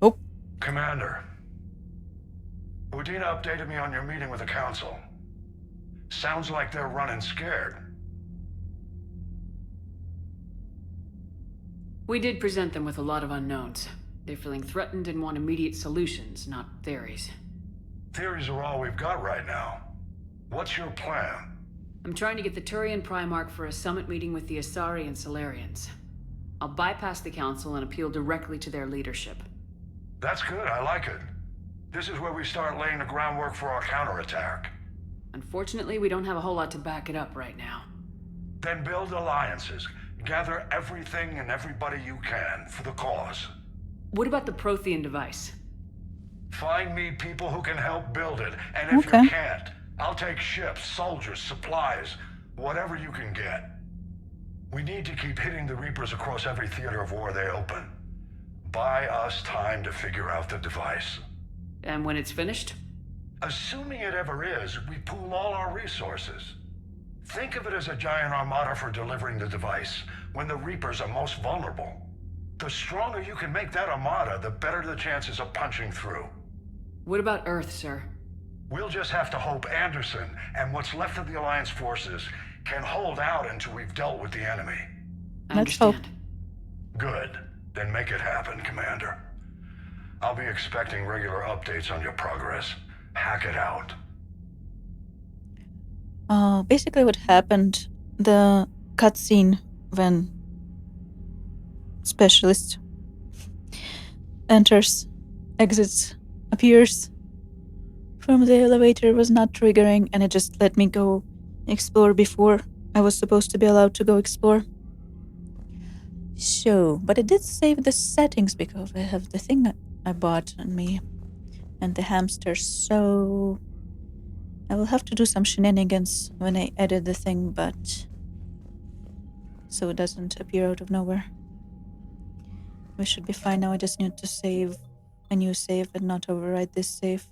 Oh. Commander, Udina updated me on your meeting with the Council. Sounds like they're running scared. We did present them with a lot of unknowns. They're feeling threatened and want immediate solutions, not theories. Theories are all we've got right now. What's your plan? I'm trying to get the Turian Primarch for a summit meeting with the Asari and Solarians. I'll bypass the Council and appeal directly to their leadership. That's good, I like it. This is where we start laying the groundwork for our counterattack. Unfortunately, we don't have a whole lot to back it up right now. Then build alliances. Gather everything and everybody you can for the cause. What about the Prothean device? Find me people who can help build it, and if you can't, I'll take ships, soldiers, supplies, whatever you can get. We need to keep hitting the Reapers across every theater of war they open. Buy us time to figure out the device. And when it's finished? Assuming it ever is, we pool all our resources. Think of it as a giant armada for delivering the device, when the Reapers are most vulnerable. The stronger you can make that armada, the better the chances of punching through. What about Earth, sir? We'll just have to hope Anderson and what's left of the Alliance forces can hold out until we've dealt with the enemy. I understand. Good. Then make it happen, Commander. I'll be expecting regular updates on your progress. Hack it out. Basically what happened, the cutscene when Specialist enters, exits, appears from the elevator was not triggering, and it just let me go explore before I was supposed to be allowed to go explore. So, but it did save the settings because I have the thing I bought on me and the hamster, so I will have to do some shenanigans when I edit the thing, but so it doesn't appear out of nowhere. We should be fine now. I just need to save a new save and not overwrite this save.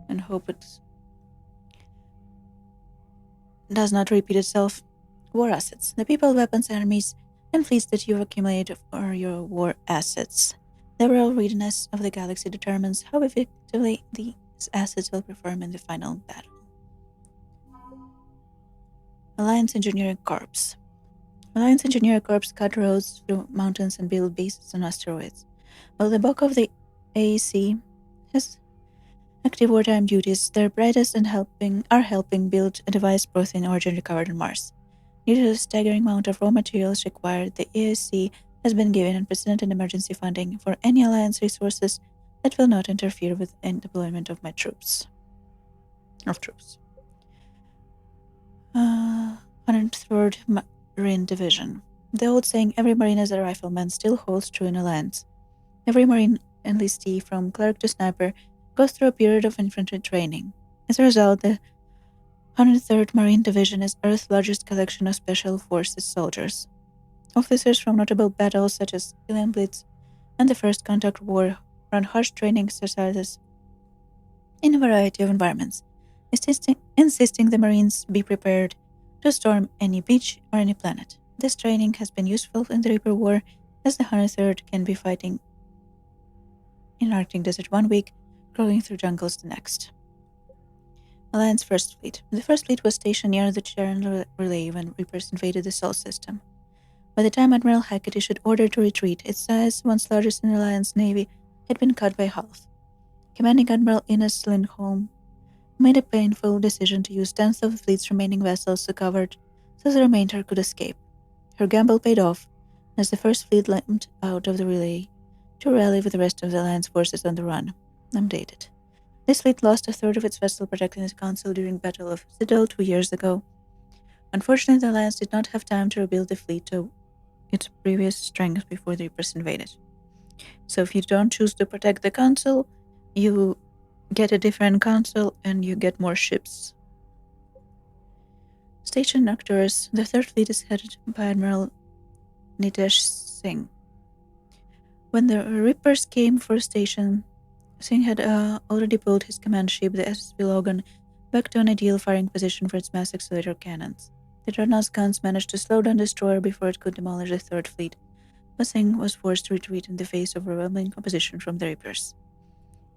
And hope it does not repeat itself. War assets. The people, weapons, armies, and fleets that you've accumulated are your war assets. The overall readiness of the galaxy determines how effectively these assets will perform in the final battle. Alliance Engineering Corps. Alliance Engineering Corps cut roads through mountains and build bases on asteroids. While the bulk of the AEC has active wartime duties, their brightest and are helping build a device Prothean origin recovered on Mars. Due to the staggering amount of raw materials required, the AEC has been given unprecedented emergency funding for any Alliance resources that will not interfere with the deployment of my troops. 103rd Marine Division. The old saying, every Marine is a rifleman, still holds true in Alliance. Every Marine enlistee, from cleric to sniper, goes through a period of infantry training. As a result, the 103rd Marine Division is Earth's largest collection of special forces soldiers. Officers from notable battles such as Alien Blitz and the First Contact War run harsh training exercises in a variety of environments, insisting the Marines be prepared to storm any beach or any planet. This training has been useful in the Reaper War, as the 103rd can be fighting in Arctic Desert 1 week, crawling through jungles the next. Alliance First Fleet. The First Fleet was stationed near the Charon Relay when Reapers invaded the Sol system. By the time Admiral Hackett issued order to retreat, its size, once largest in the Alliance Navy, had been cut by half. Commanding Admiral Ines Lindholm made a painful decision to use 10th of the fleet's remaining vessels to cover so the remainder could escape. Her gamble paid off, as the First Fleet limped out of the relay to rally with the rest of the Alliance forces on the run. Undated. This fleet lost a third of its vessel protecting the Council during Battle of Citadel 2 years ago. Unfortunately, the Alliance did not have time to rebuild the fleet to its previous strength before the Reapers invaded. So if you don't choose to protect the Council, you get a different council and you get more ships. Station Arcturus, the third fleet is headed by Admiral Nitesh Singh. When the Reapers came for station, Singh had already pulled his command ship, the SSV Logan, back to an ideal firing position for its mass accelerator cannons. The Dreadnought's guns managed to slow down the destroyer before it could demolish the third fleet, but Singh was forced to retreat in the face of overwhelming opposition from the Reapers.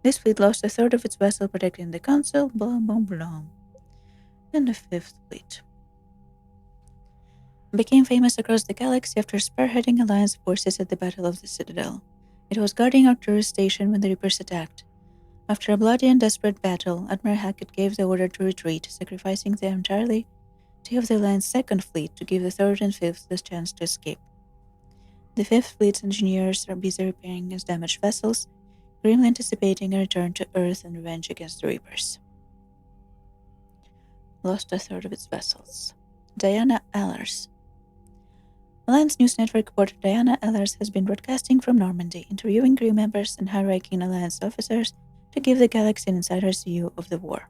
This fleet lost a third of its vessel protecting the council, blah blah blah. Then the fifth fleet became famous across the galaxy after spearheading Alliance forces at the Battle of the Citadel. It was guarding Arcturus Station when the Reapers attacked. After a bloody and desperate battle, Admiral Hackett gave the order to retreat, sacrificing the entirety of the Alliance second fleet to give the third and fifth the chance to escape. The fifth fleet's engineers are busy repairing its damaged vessels, grimly anticipating a return to Earth and revenge against the Reapers. Lost a third of its vessels. Diana Allers. Alliance News Network reporter Diana Allers has been broadcasting from Normandy, interviewing crew members and high-ranking Alliance officers to give the galaxy an insider's view of the war.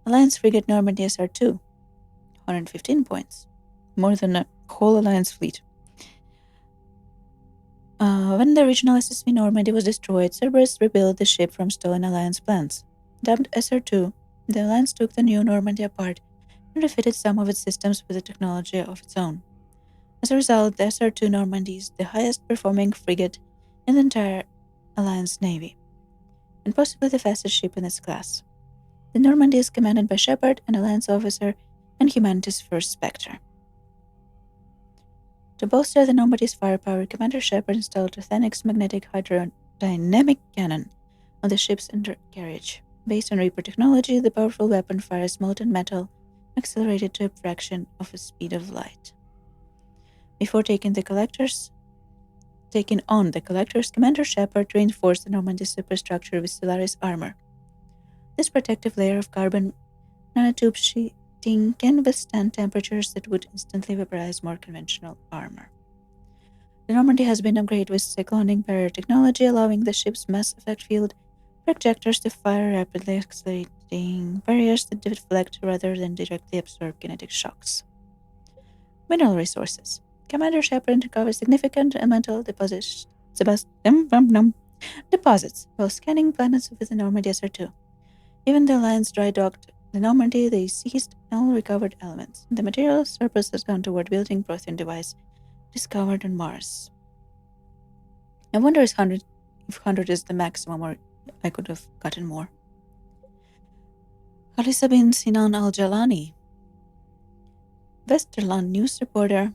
Alliance frigate Normandy SR-2, 115 points, more than a whole Alliance fleet. When the original SSV Normandy was destroyed, Cerberus rebuilt the ship from stolen Alliance plans. Dubbed SR-2, the Alliance took the new Normandy apart and refitted some of its systems with a technology of its own. As a result, the SR-2 Normandy is the highest-performing frigate in the entire Alliance Navy, and possibly the fastest ship in its class. The Normandy is commanded by Shepard, an Alliance officer, and humanity's first Spectre. To bolster the Normandy's firepower, Commander Shepard installed a Thenix magnetic hydrodynamic cannon on the ship's undercarriage. Based on Reaper technology, the powerful weapon fires molten metal accelerated to a fraction of the speed of light. Before taking on the Collectors, Commander Shepard reinforced the Normandy superstructure with Stellaris armor. This protective layer of carbon nanotube sheeting can withstand temperatures that would instantly vaporize more conventional armor. The Normandy has been upgraded with cyclonic barrier technology, allowing the ship's mass effect field projectors to fire rapidly accelerating barriers that deflect rather than directly absorb kinetic shocks. Mineral resources. Commander Shepard uncovered significant elemental deposits while scanning planets with the Normandy SR-2. Even the Alliance dry-docked the Normandy, they seized all recovered elements. The material surplus has gone toward building Prothean device discovered on Mars. I wonder if 100 is the maximum, or I could have gotten more. Khalisa bin Sinan al-Jalani. Westerland news reporter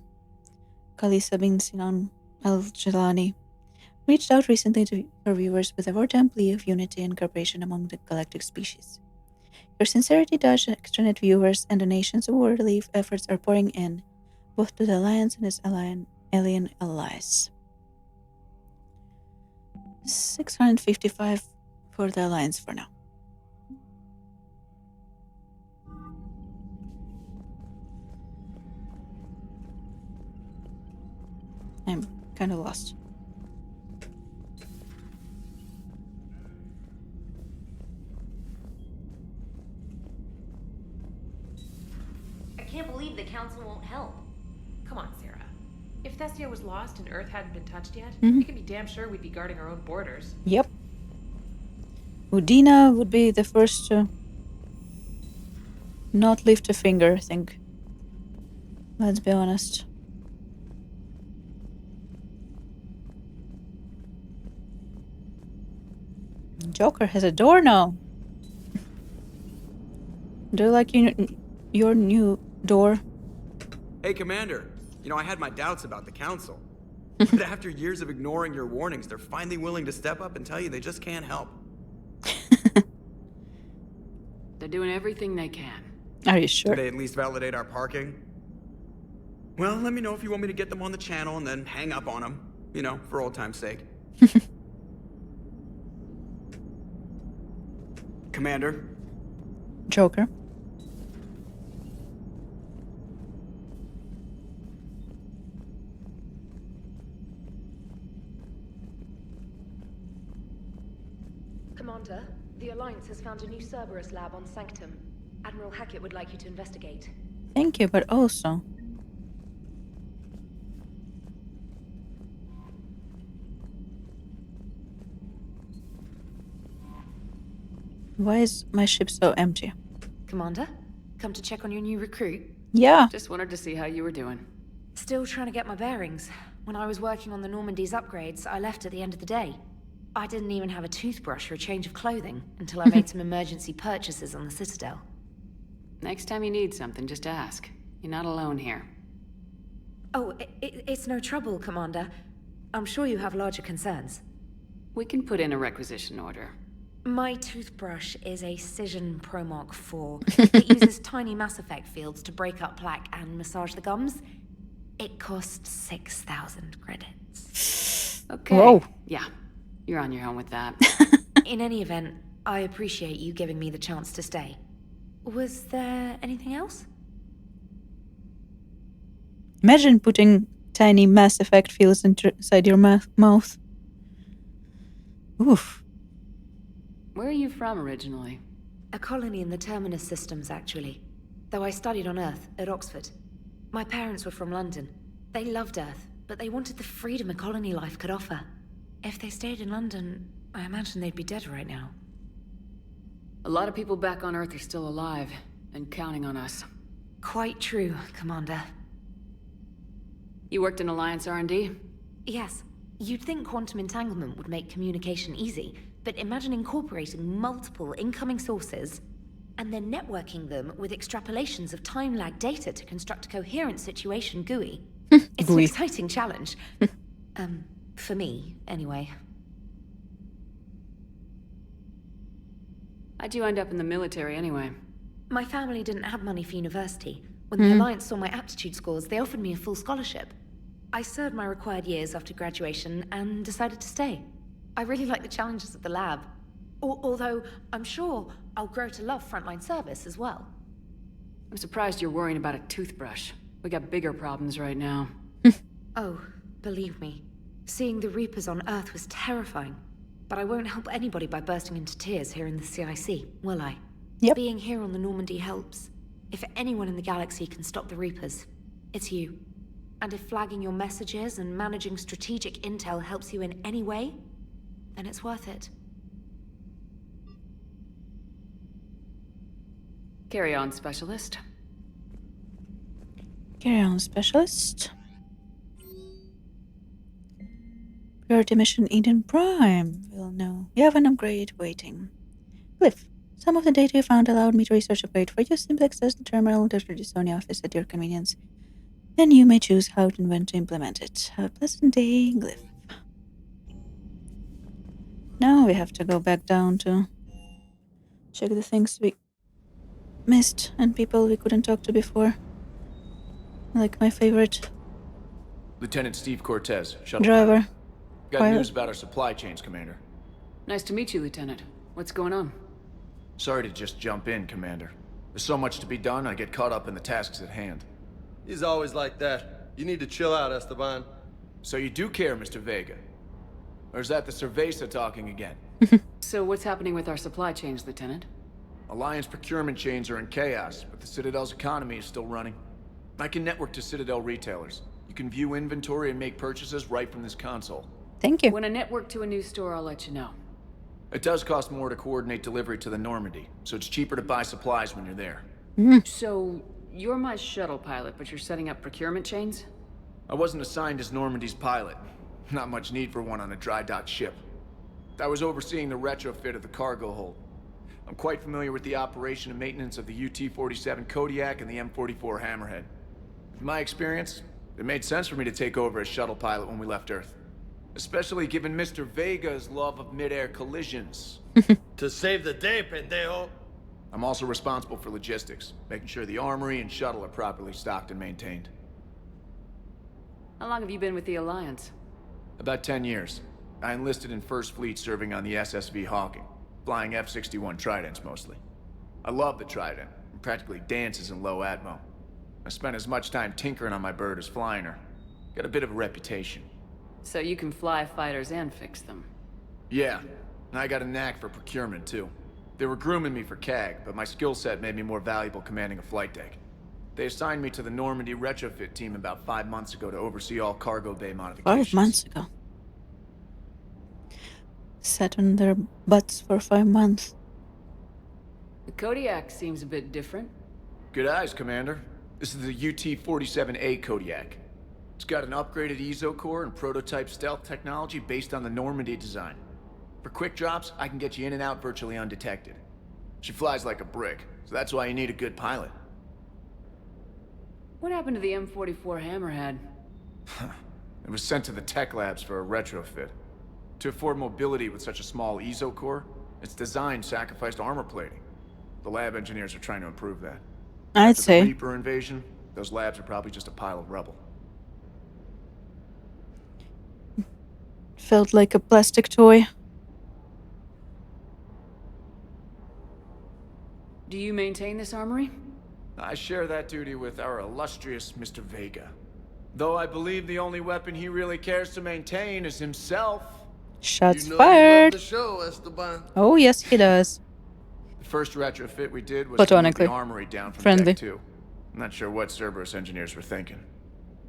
Khalisa bin Sinan al-Jalani reached out recently to her viewers with a wartime plea of unity and cooperation among the galactic species. Your sincerity touched extranet viewers, and donations of war relief efforts are pouring in, both to the Alliance and its alien allies. 655 for the Alliance for now. I'm kind of lost. I can't believe the Council won't help. Come on, Sarah. If Thessia was lost and Earth hadn't been touched yet, we can be damn sure we'd be guarding our own borders. Yep. Udina would be the first to not lift a finger, I think. Let's be honest. Joker has a door now. Do you like your new door? Hey, Commander. You know, I had my doubts about the Council. But after years of ignoring your warnings, they're finally willing to step up and tell you they just can't help. They're doing everything they can. Are you sure? Did they at least validate our parking? Well, let me know if you want me to get them on the channel and then hang up on them. You know, for old time's sake. Commander? Joker? Alliance has found a new Cerberus lab on Sanctum. Admiral Hackett would like you to investigate. Thank you, but also... Why is my ship so empty? Commander, come to check on your new recruit? Yeah. Just wanted to see how you were doing. Still trying to get my bearings. When I was working on the Normandy's upgrades, I left at the end of the day. I didn't even have a toothbrush or a change of clothing until I made some emergency purchases on the Citadel. Next time you need something, just ask. You're not alone here. Oh, it's no trouble, Commander. I'm sure you have larger concerns. We can put in a requisition order. My toothbrush is a Cision Pro Mark IV. It uses tiny Mass Effect fields to break up plaque and massage the gums. It costs 6,000 credits. Okay. Whoa. Yeah, you're on your own with that. In any event, I appreciate you giving me the chance to stay. Was there anything else? Imagine putting tiny Mass Effect fields inside your mouth. Oof. Where are you from originally? A colony in the Terminus systems, actually. Though I studied on Earth, at Oxford. My parents were from London. They loved Earth, but they wanted the freedom a colony life could offer. If they stayed in London, I imagine they'd be dead right now. A lot of people back on Earth are still alive, and counting on us. Quite true, Commander. You worked in Alliance R&D? Yes. You'd think quantum entanglement would make communication easy, but imagine incorporating multiple incoming sources and then networking them with extrapolations of time-lag data to construct a coherent situation GUI. It's an exciting challenge. For me, anyway. How'd you end up in the military anyway? My family didn't have money for university. When the Alliance saw my aptitude scores, they offered me a full scholarship. I served my required years after graduation and decided to stay. I really like the challenges of the lab. Although, I'm sure I'll grow to love frontline service as well. I'm surprised you're worrying about a toothbrush. We got bigger problems right now. Oh, believe me. Seeing the Reapers on Earth was terrifying. But I won't help anybody by bursting into tears here in the CIC, will I? Yep. Being here on the Normandy helps. If anyone in the galaxy can stop the Reapers, it's you. And if flagging your messages and managing strategic intel helps you in any way, then it's worth it. Carry on, Specialist. Carry on, Specialist. Priority mission Eden Prime. We'll know. You have an upgrade waiting. Glyph. Some of the data you found allowed me to research a upgrade for you. Simply access the terminal to the Sony office at your convenience. Then you may choose how and when to implement it. Have a pleasant day, Glyph. Now we have to go back down to check the things we missed and people we couldn't talk to before. Like my favorite Lieutenant Steve Cortez, shuttle driver. pilot. Got news about our supply chains, Commander. Nice to meet you, Lieutenant. What's going on? Sorry to just jump in, Commander. There's so much to be done, I get caught up in the tasks at hand. He's always like that. You need to chill out, Esteban. So you do care, Mr. Vega? Or is that the Cerveza talking again? So what's happening with our supply chains, Lieutenant? Alliance procurement chains are in chaos, but the Citadel's economy is still running. I can network to Citadel retailers. You can view inventory and make purchases right from this console. Thank you. When I network to a new store, I'll let you know. It does cost more to coordinate delivery to the Normandy, so it's cheaper to buy supplies when you're there. So, you're my shuttle pilot, but you're setting up procurement chains? I wasn't assigned as Normandy's pilot. Not much need for one on a dry dock ship. I was overseeing the retrofit of the cargo hold. I'm quite familiar with the operation and maintenance of the UT-47 Kodiak and the M44 Hammerhead. With my experience, it made sense for me to take over as shuttle pilot when we left Earth. Especially given Mr. Vega's love of mid-air collisions. To save the day, pendejo. I'm also responsible for logistics, making sure the armory and shuttle are properly stocked and maintained. How long have you been with the Alliance? About 10 years. I enlisted in First Fleet serving on the SSV Hawking, flying F-61 Tridents mostly. I love the Trident, and practically dances in low atmo. I spent as much time tinkering on my bird as flying her. Got a bit of a reputation. So you can fly fighters and fix them. Yeah, and I got a knack for procurement too. They were grooming me for CAG, but my skill set made me more valuable commanding a flight deck. They assigned me to the Normandy retrofit team about 5 months ago to oversee all cargo bay modifications. 5 months ago. Sat on their butts for 5 months. The Kodiak seems a bit different. Good eyes, Commander. This is the UT-47A Kodiak. It's got an upgraded EZO core and prototype stealth technology based on the Normandy design. For quick drops, I can get you in and out virtually undetected. She flies like a brick, so that's why you need a good pilot. What happened to the M44 Hammerhead? It was sent to the tech labs for a retrofit. To afford mobility with such a small EZO core, its design sacrificed armor plating. The lab engineers are trying to improve that. I'd say. After the Reaper invasion, those labs are probably just a pile of rubble. Felt like a plastic toy. Do you maintain this armory? I share that duty with our illustrious Mr. Vega. Though I believe the only weapon he really cares to maintain is himself. Shots fired. The show, Esteban. Oh, yes, he does. The first retrofit we did was to move Platonically. the armory down from Friendly. Deck 2. I'm not sure what Cerberus engineers were thinking.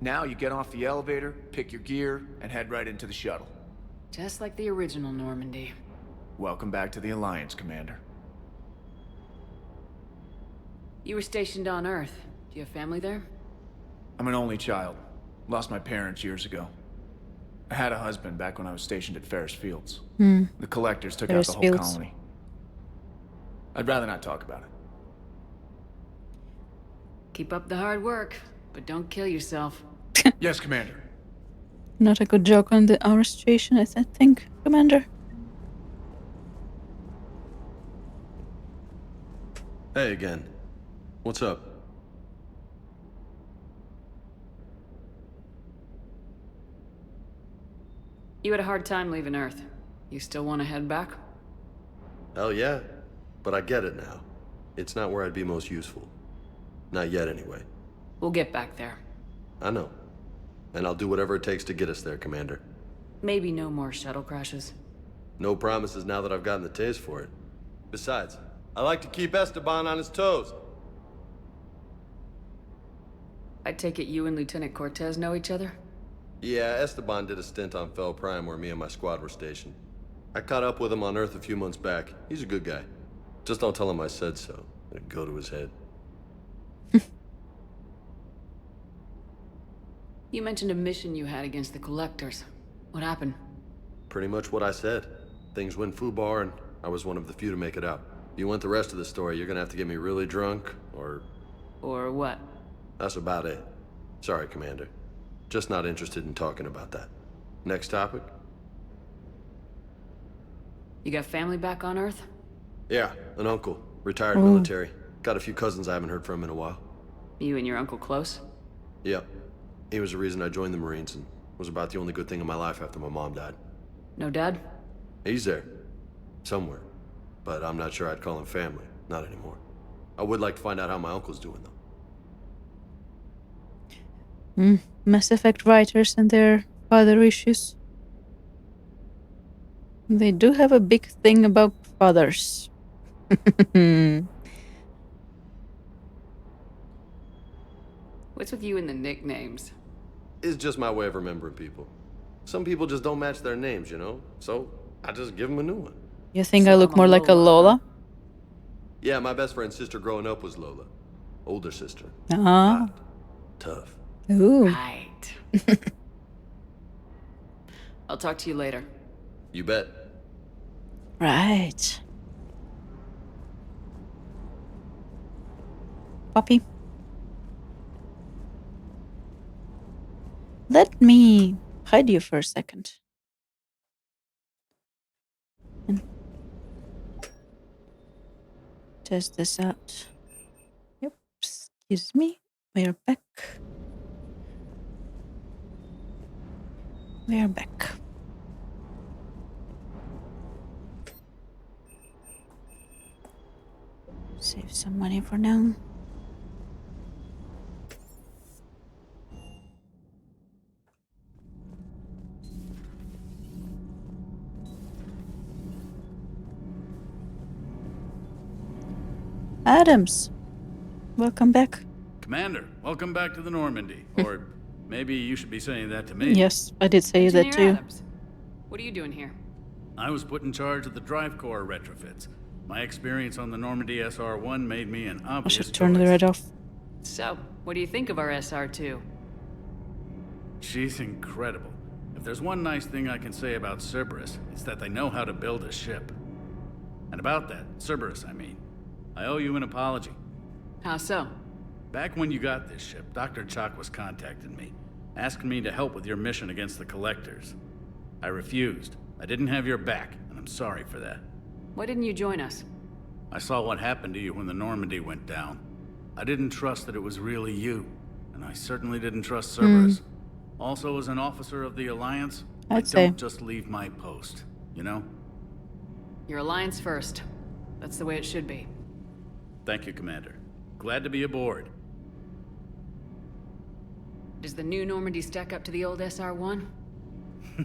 Now you get off the elevator, pick your gear, and head right into the shuttle. Just like the original Normandy. Welcome back to the Alliance, Commander. You were stationed on Earth. Do you have family there? I'm an only child. Lost my parents years ago. I had a husband back when I was stationed at Ferris Fields. The collectors took Ferris out the whole Fields. colony. I'd rather not talk about it. Keep up the hard work, but don't kill yourself. Yes, Commander. Not a good joke on our situation, I think, Commander. Hey again. What's up? You had a hard time leaving Earth. You still want to head back? Hell yeah. But I get it now. It's not where I'd be most useful. Not yet, anyway. We'll get back there. I know. And I'll do whatever it takes to get us there, Commander. Maybe no more shuttle crashes. No promises now that I've gotten the taste for it. Besides, I like to keep Esteban on his toes. I take it you and Lieutenant Cortez know each other? Yeah, Esteban did a stint on Fel Prime where me and my squad were stationed. I caught up with him on Earth a few months back. He's a good guy. Just don't tell him I said so. It'd go to his head. You mentioned a mission you had against the Collectors. What happened? Pretty much what I said. Things went foobar and I was one of the few to make it out. If you want the rest of the story, you're gonna have to get me really drunk, or... Or what? That's about it. Sorry, Commander. Just not interested in talking about that. Next topic? You got family back on Earth? Yeah, an uncle. Retired military. Got a few cousins I haven't heard from in a while. You and your uncle close? Yep. He was the reason I joined the Marines and was about the only good thing in my life after my mom died. No dad? He's there. Somewhere. But I'm not sure I'd call him family. Not anymore. I would like to find out how my uncle's doing, though. Mass Effect writers and their father issues. They do have a big thing about fathers. What's with you and the nicknames? It's just my way of remembering people. Some people just don't match their names, you know? So, I just give them a new one. You think I look more like a Lola? Yeah, my best friend's sister growing up was Lola. Older sister. Ah. Hot. Tough. Ooh. Right. I'll talk to you later. You bet. Right. Poppy. Let me hide you for a second. And test this out. Yep. Excuse me. We're back. We're back. Save some money for now. Adams, welcome back. Commander, welcome back to the Normandy. Or maybe you should be saying that to me. Yes, I did say that too. Adams. What are you doing here? I was put in charge of the drive core retrofits. My experience on the Normandy SR-1 made me an I obvious should turn the choice. red off. So, what do you think of our SR2? She's incredible. If there's one nice thing I can say about Cerberus, it's that they know how to build a ship. And about that, Cerberus, I mean, I owe you an apology. How so? Back when you got this ship, Dr. Chalk was contacting me, asking me to help with your mission against the Collectors. I refused. I didn't have your back, and I'm sorry for that. Why didn't you join us? I saw what happened to you when the Normandy went down. I didn't trust that it was really you, and I certainly didn't trust Cerberus. Also, as an officer of the Alliance, I don't just leave my post, you know? Your Alliance first. That's the way it should be. Thank you, Commander. Glad to be aboard. Does the new Normandy stack up to the old SR-1?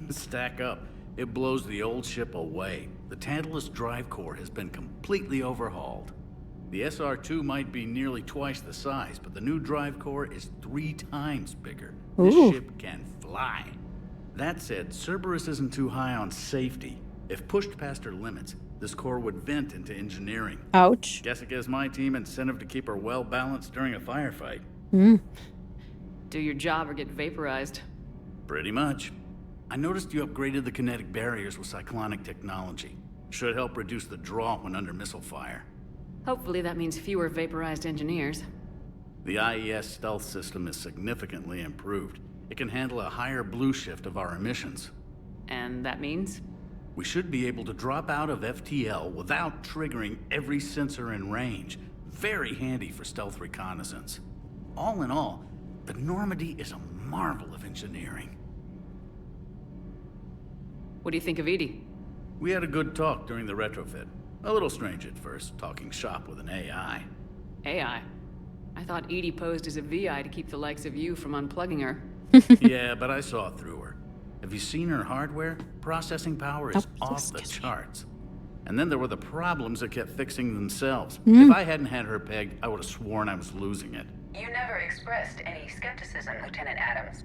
Stack up. It blows the old ship away. The Tantalus drive core has been completely overhauled. The SR-2 might be nearly twice the size, but the new drive core is 3 times bigger. This ship can fly. That said, Cerberus isn't too high on safety. If pushed past her limits, this core would vent into engineering. Ouch. Guess it gives my team incentive to keep her well balanced during a firefight. Do your job or get vaporized. Pretty much. I noticed you upgraded the kinetic barriers with cyclonic technology. Should help reduce the draw when under missile fire. Hopefully that means fewer vaporized engineers. The IES stealth system is significantly improved. It can handle a higher blue shift of our emissions. And that means? We should be able to drop out of FTL without triggering every sensor in range. Very handy for stealth reconnaissance. All in all, the Normandy is a marvel of engineering. What do you think of Edie? We had a good talk during the retrofit. A little strange at first, talking shop with an AI. AI? I thought Edie posed as a VI to keep the likes of you from unplugging her. Yeah, but I saw through her. Have you seen her hardware? Processing power is off the charts. And then there were the problems that kept fixing themselves. If I hadn't had her pegged, I would have sworn I was losing it. You never expressed any skepticism, Lieutenant Adams.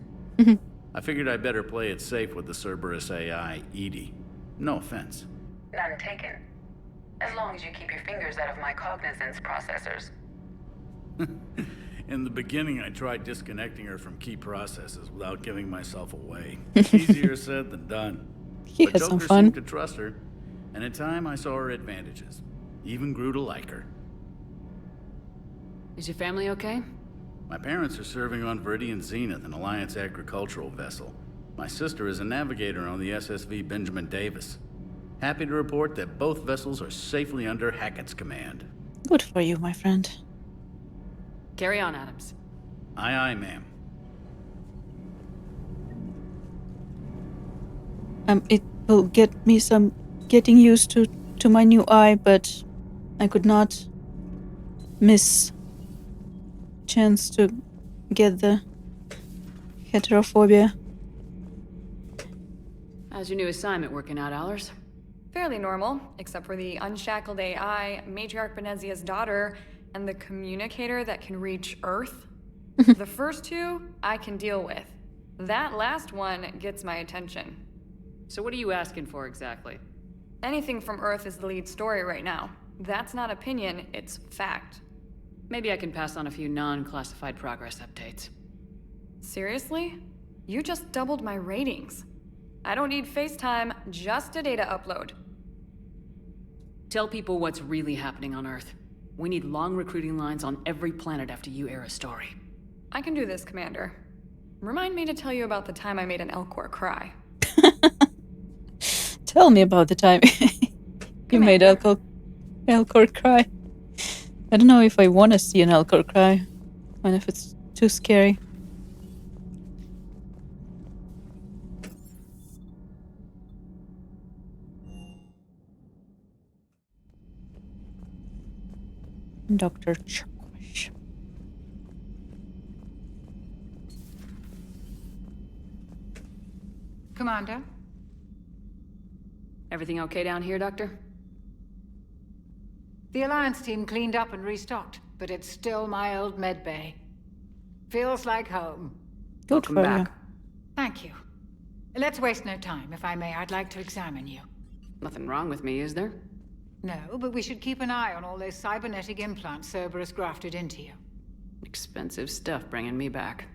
I figured I'd better play it safe with the Cerberus AI, Edie. No offense. None taken. As long as you keep your fingers out of my cognizance processors. In the beginning, I tried disconnecting her from key processes without giving myself away. Easier said than done. He had some fun. Seemed to trust her, and in time I saw her advantages. Even grew to like her. Is your family okay? My parents are serving on Viridian Zenith, an Alliance agricultural vessel. My sister is a navigator on the SSV Benjamin Davis. Happy to report that both vessels are safely under Hackett's command. Good for you, my friend. Carry on, Adams. Aye, aye, ma'am. It will get me some getting used to my new eye, but I could not miss chance to get the heterophobia. How's your new assignment working out, Allers? Fairly normal, except for the unshackled AI, Matriarch Benezia's daughter, and the communicator that can reach Earth. The first two, I can deal with. That last one gets my attention. So what are you asking for exactly? Anything from Earth is the lead story right now. That's not opinion, it's fact. Maybe I can pass on a few non-classified progress updates. Seriously? You just doubled my ratings. I don't need FaceTime, just a data upload. Tell people what's really happening on Earth. We need long recruiting lines on every planet after you air a story. I can do this, Commander. Remind me to tell you about the time I made an Elcor cry. Tell me about the time you made Elcor cry. I don't know if I want to see an Elcor cry, and if it's too scary. Dr. Chokwish. Commander? Everything okay down here, Doctor? The Alliance team cleaned up and restocked, but it's still my old medbay. Feels like home. Good for you. Thank you. Let's waste no time. If I may, I'd like to examine you. Nothing wrong with me, is there? No, but we should keep an eye on all those cybernetic implants Cerberus grafted into you. Expensive stuff bringing me back.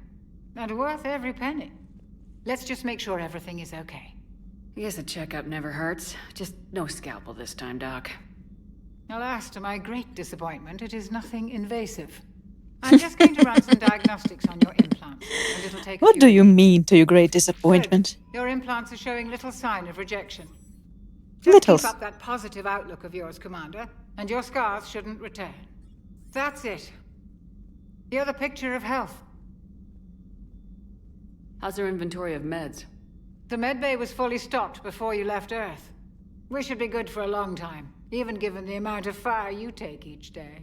And worth every penny. Let's just make sure everything is okay. I guess a checkup never hurts. Just no scalpel this time, Doc. Alas, to my great disappointment, it is nothing invasive. I'm just going to run some diagnostics on your implants, and it'll take What do you mean, to your great disappointment? Good. Your implants are showing little sign of rejection. Just keep up that positive outlook of yours, Commander, and your scars shouldn't return. That's it. You're the picture of health. How's our inventory of meds? The medbay was fully stocked before you left Earth. We should be good for a long time, even given the amount of fire you take each day.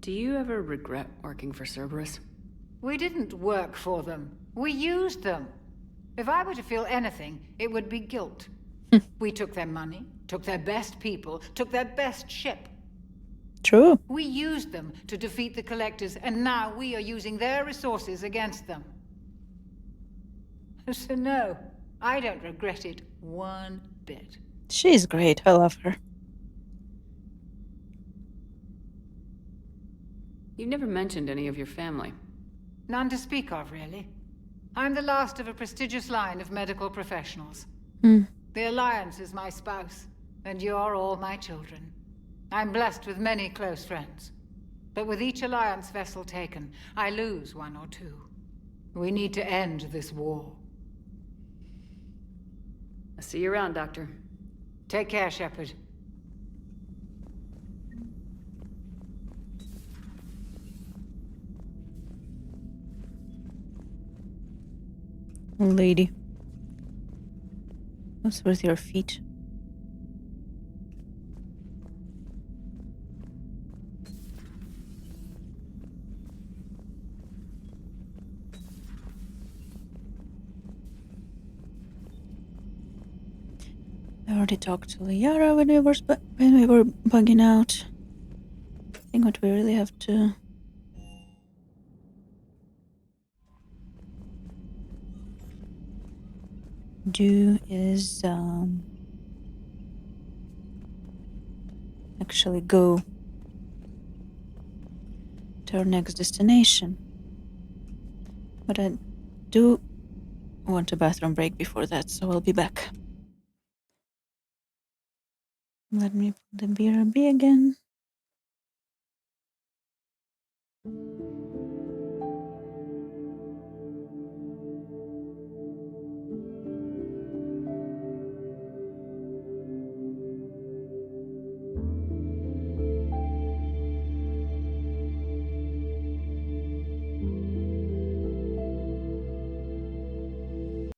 Do you ever regret working for Cerberus? We didn't work for them. We used them. If I were to feel anything, it would be guilt. We took their money, took their best people, took their best ship. True. We used them to defeat the Collectors, and now we are using their resources against them. So no, I don't regret it one bit. She's great. I love her. You've never mentioned any of your family. None to speak of, really. I'm the last of a prestigious line of medical professionals. The Alliance is my spouse, and you're all my children. I'm blessed with many close friends. But with each Alliance vessel taken, I lose one or two. We need to end this war. I'll see you around, Doctor. Take care, Shepard. Lady. What's with your feet? I already talked to Liara when we were bugging out. I think what we really have to do is actually go to our next destination. But I do want a bathroom break before that, so I'll be back. Let me put the BRB again.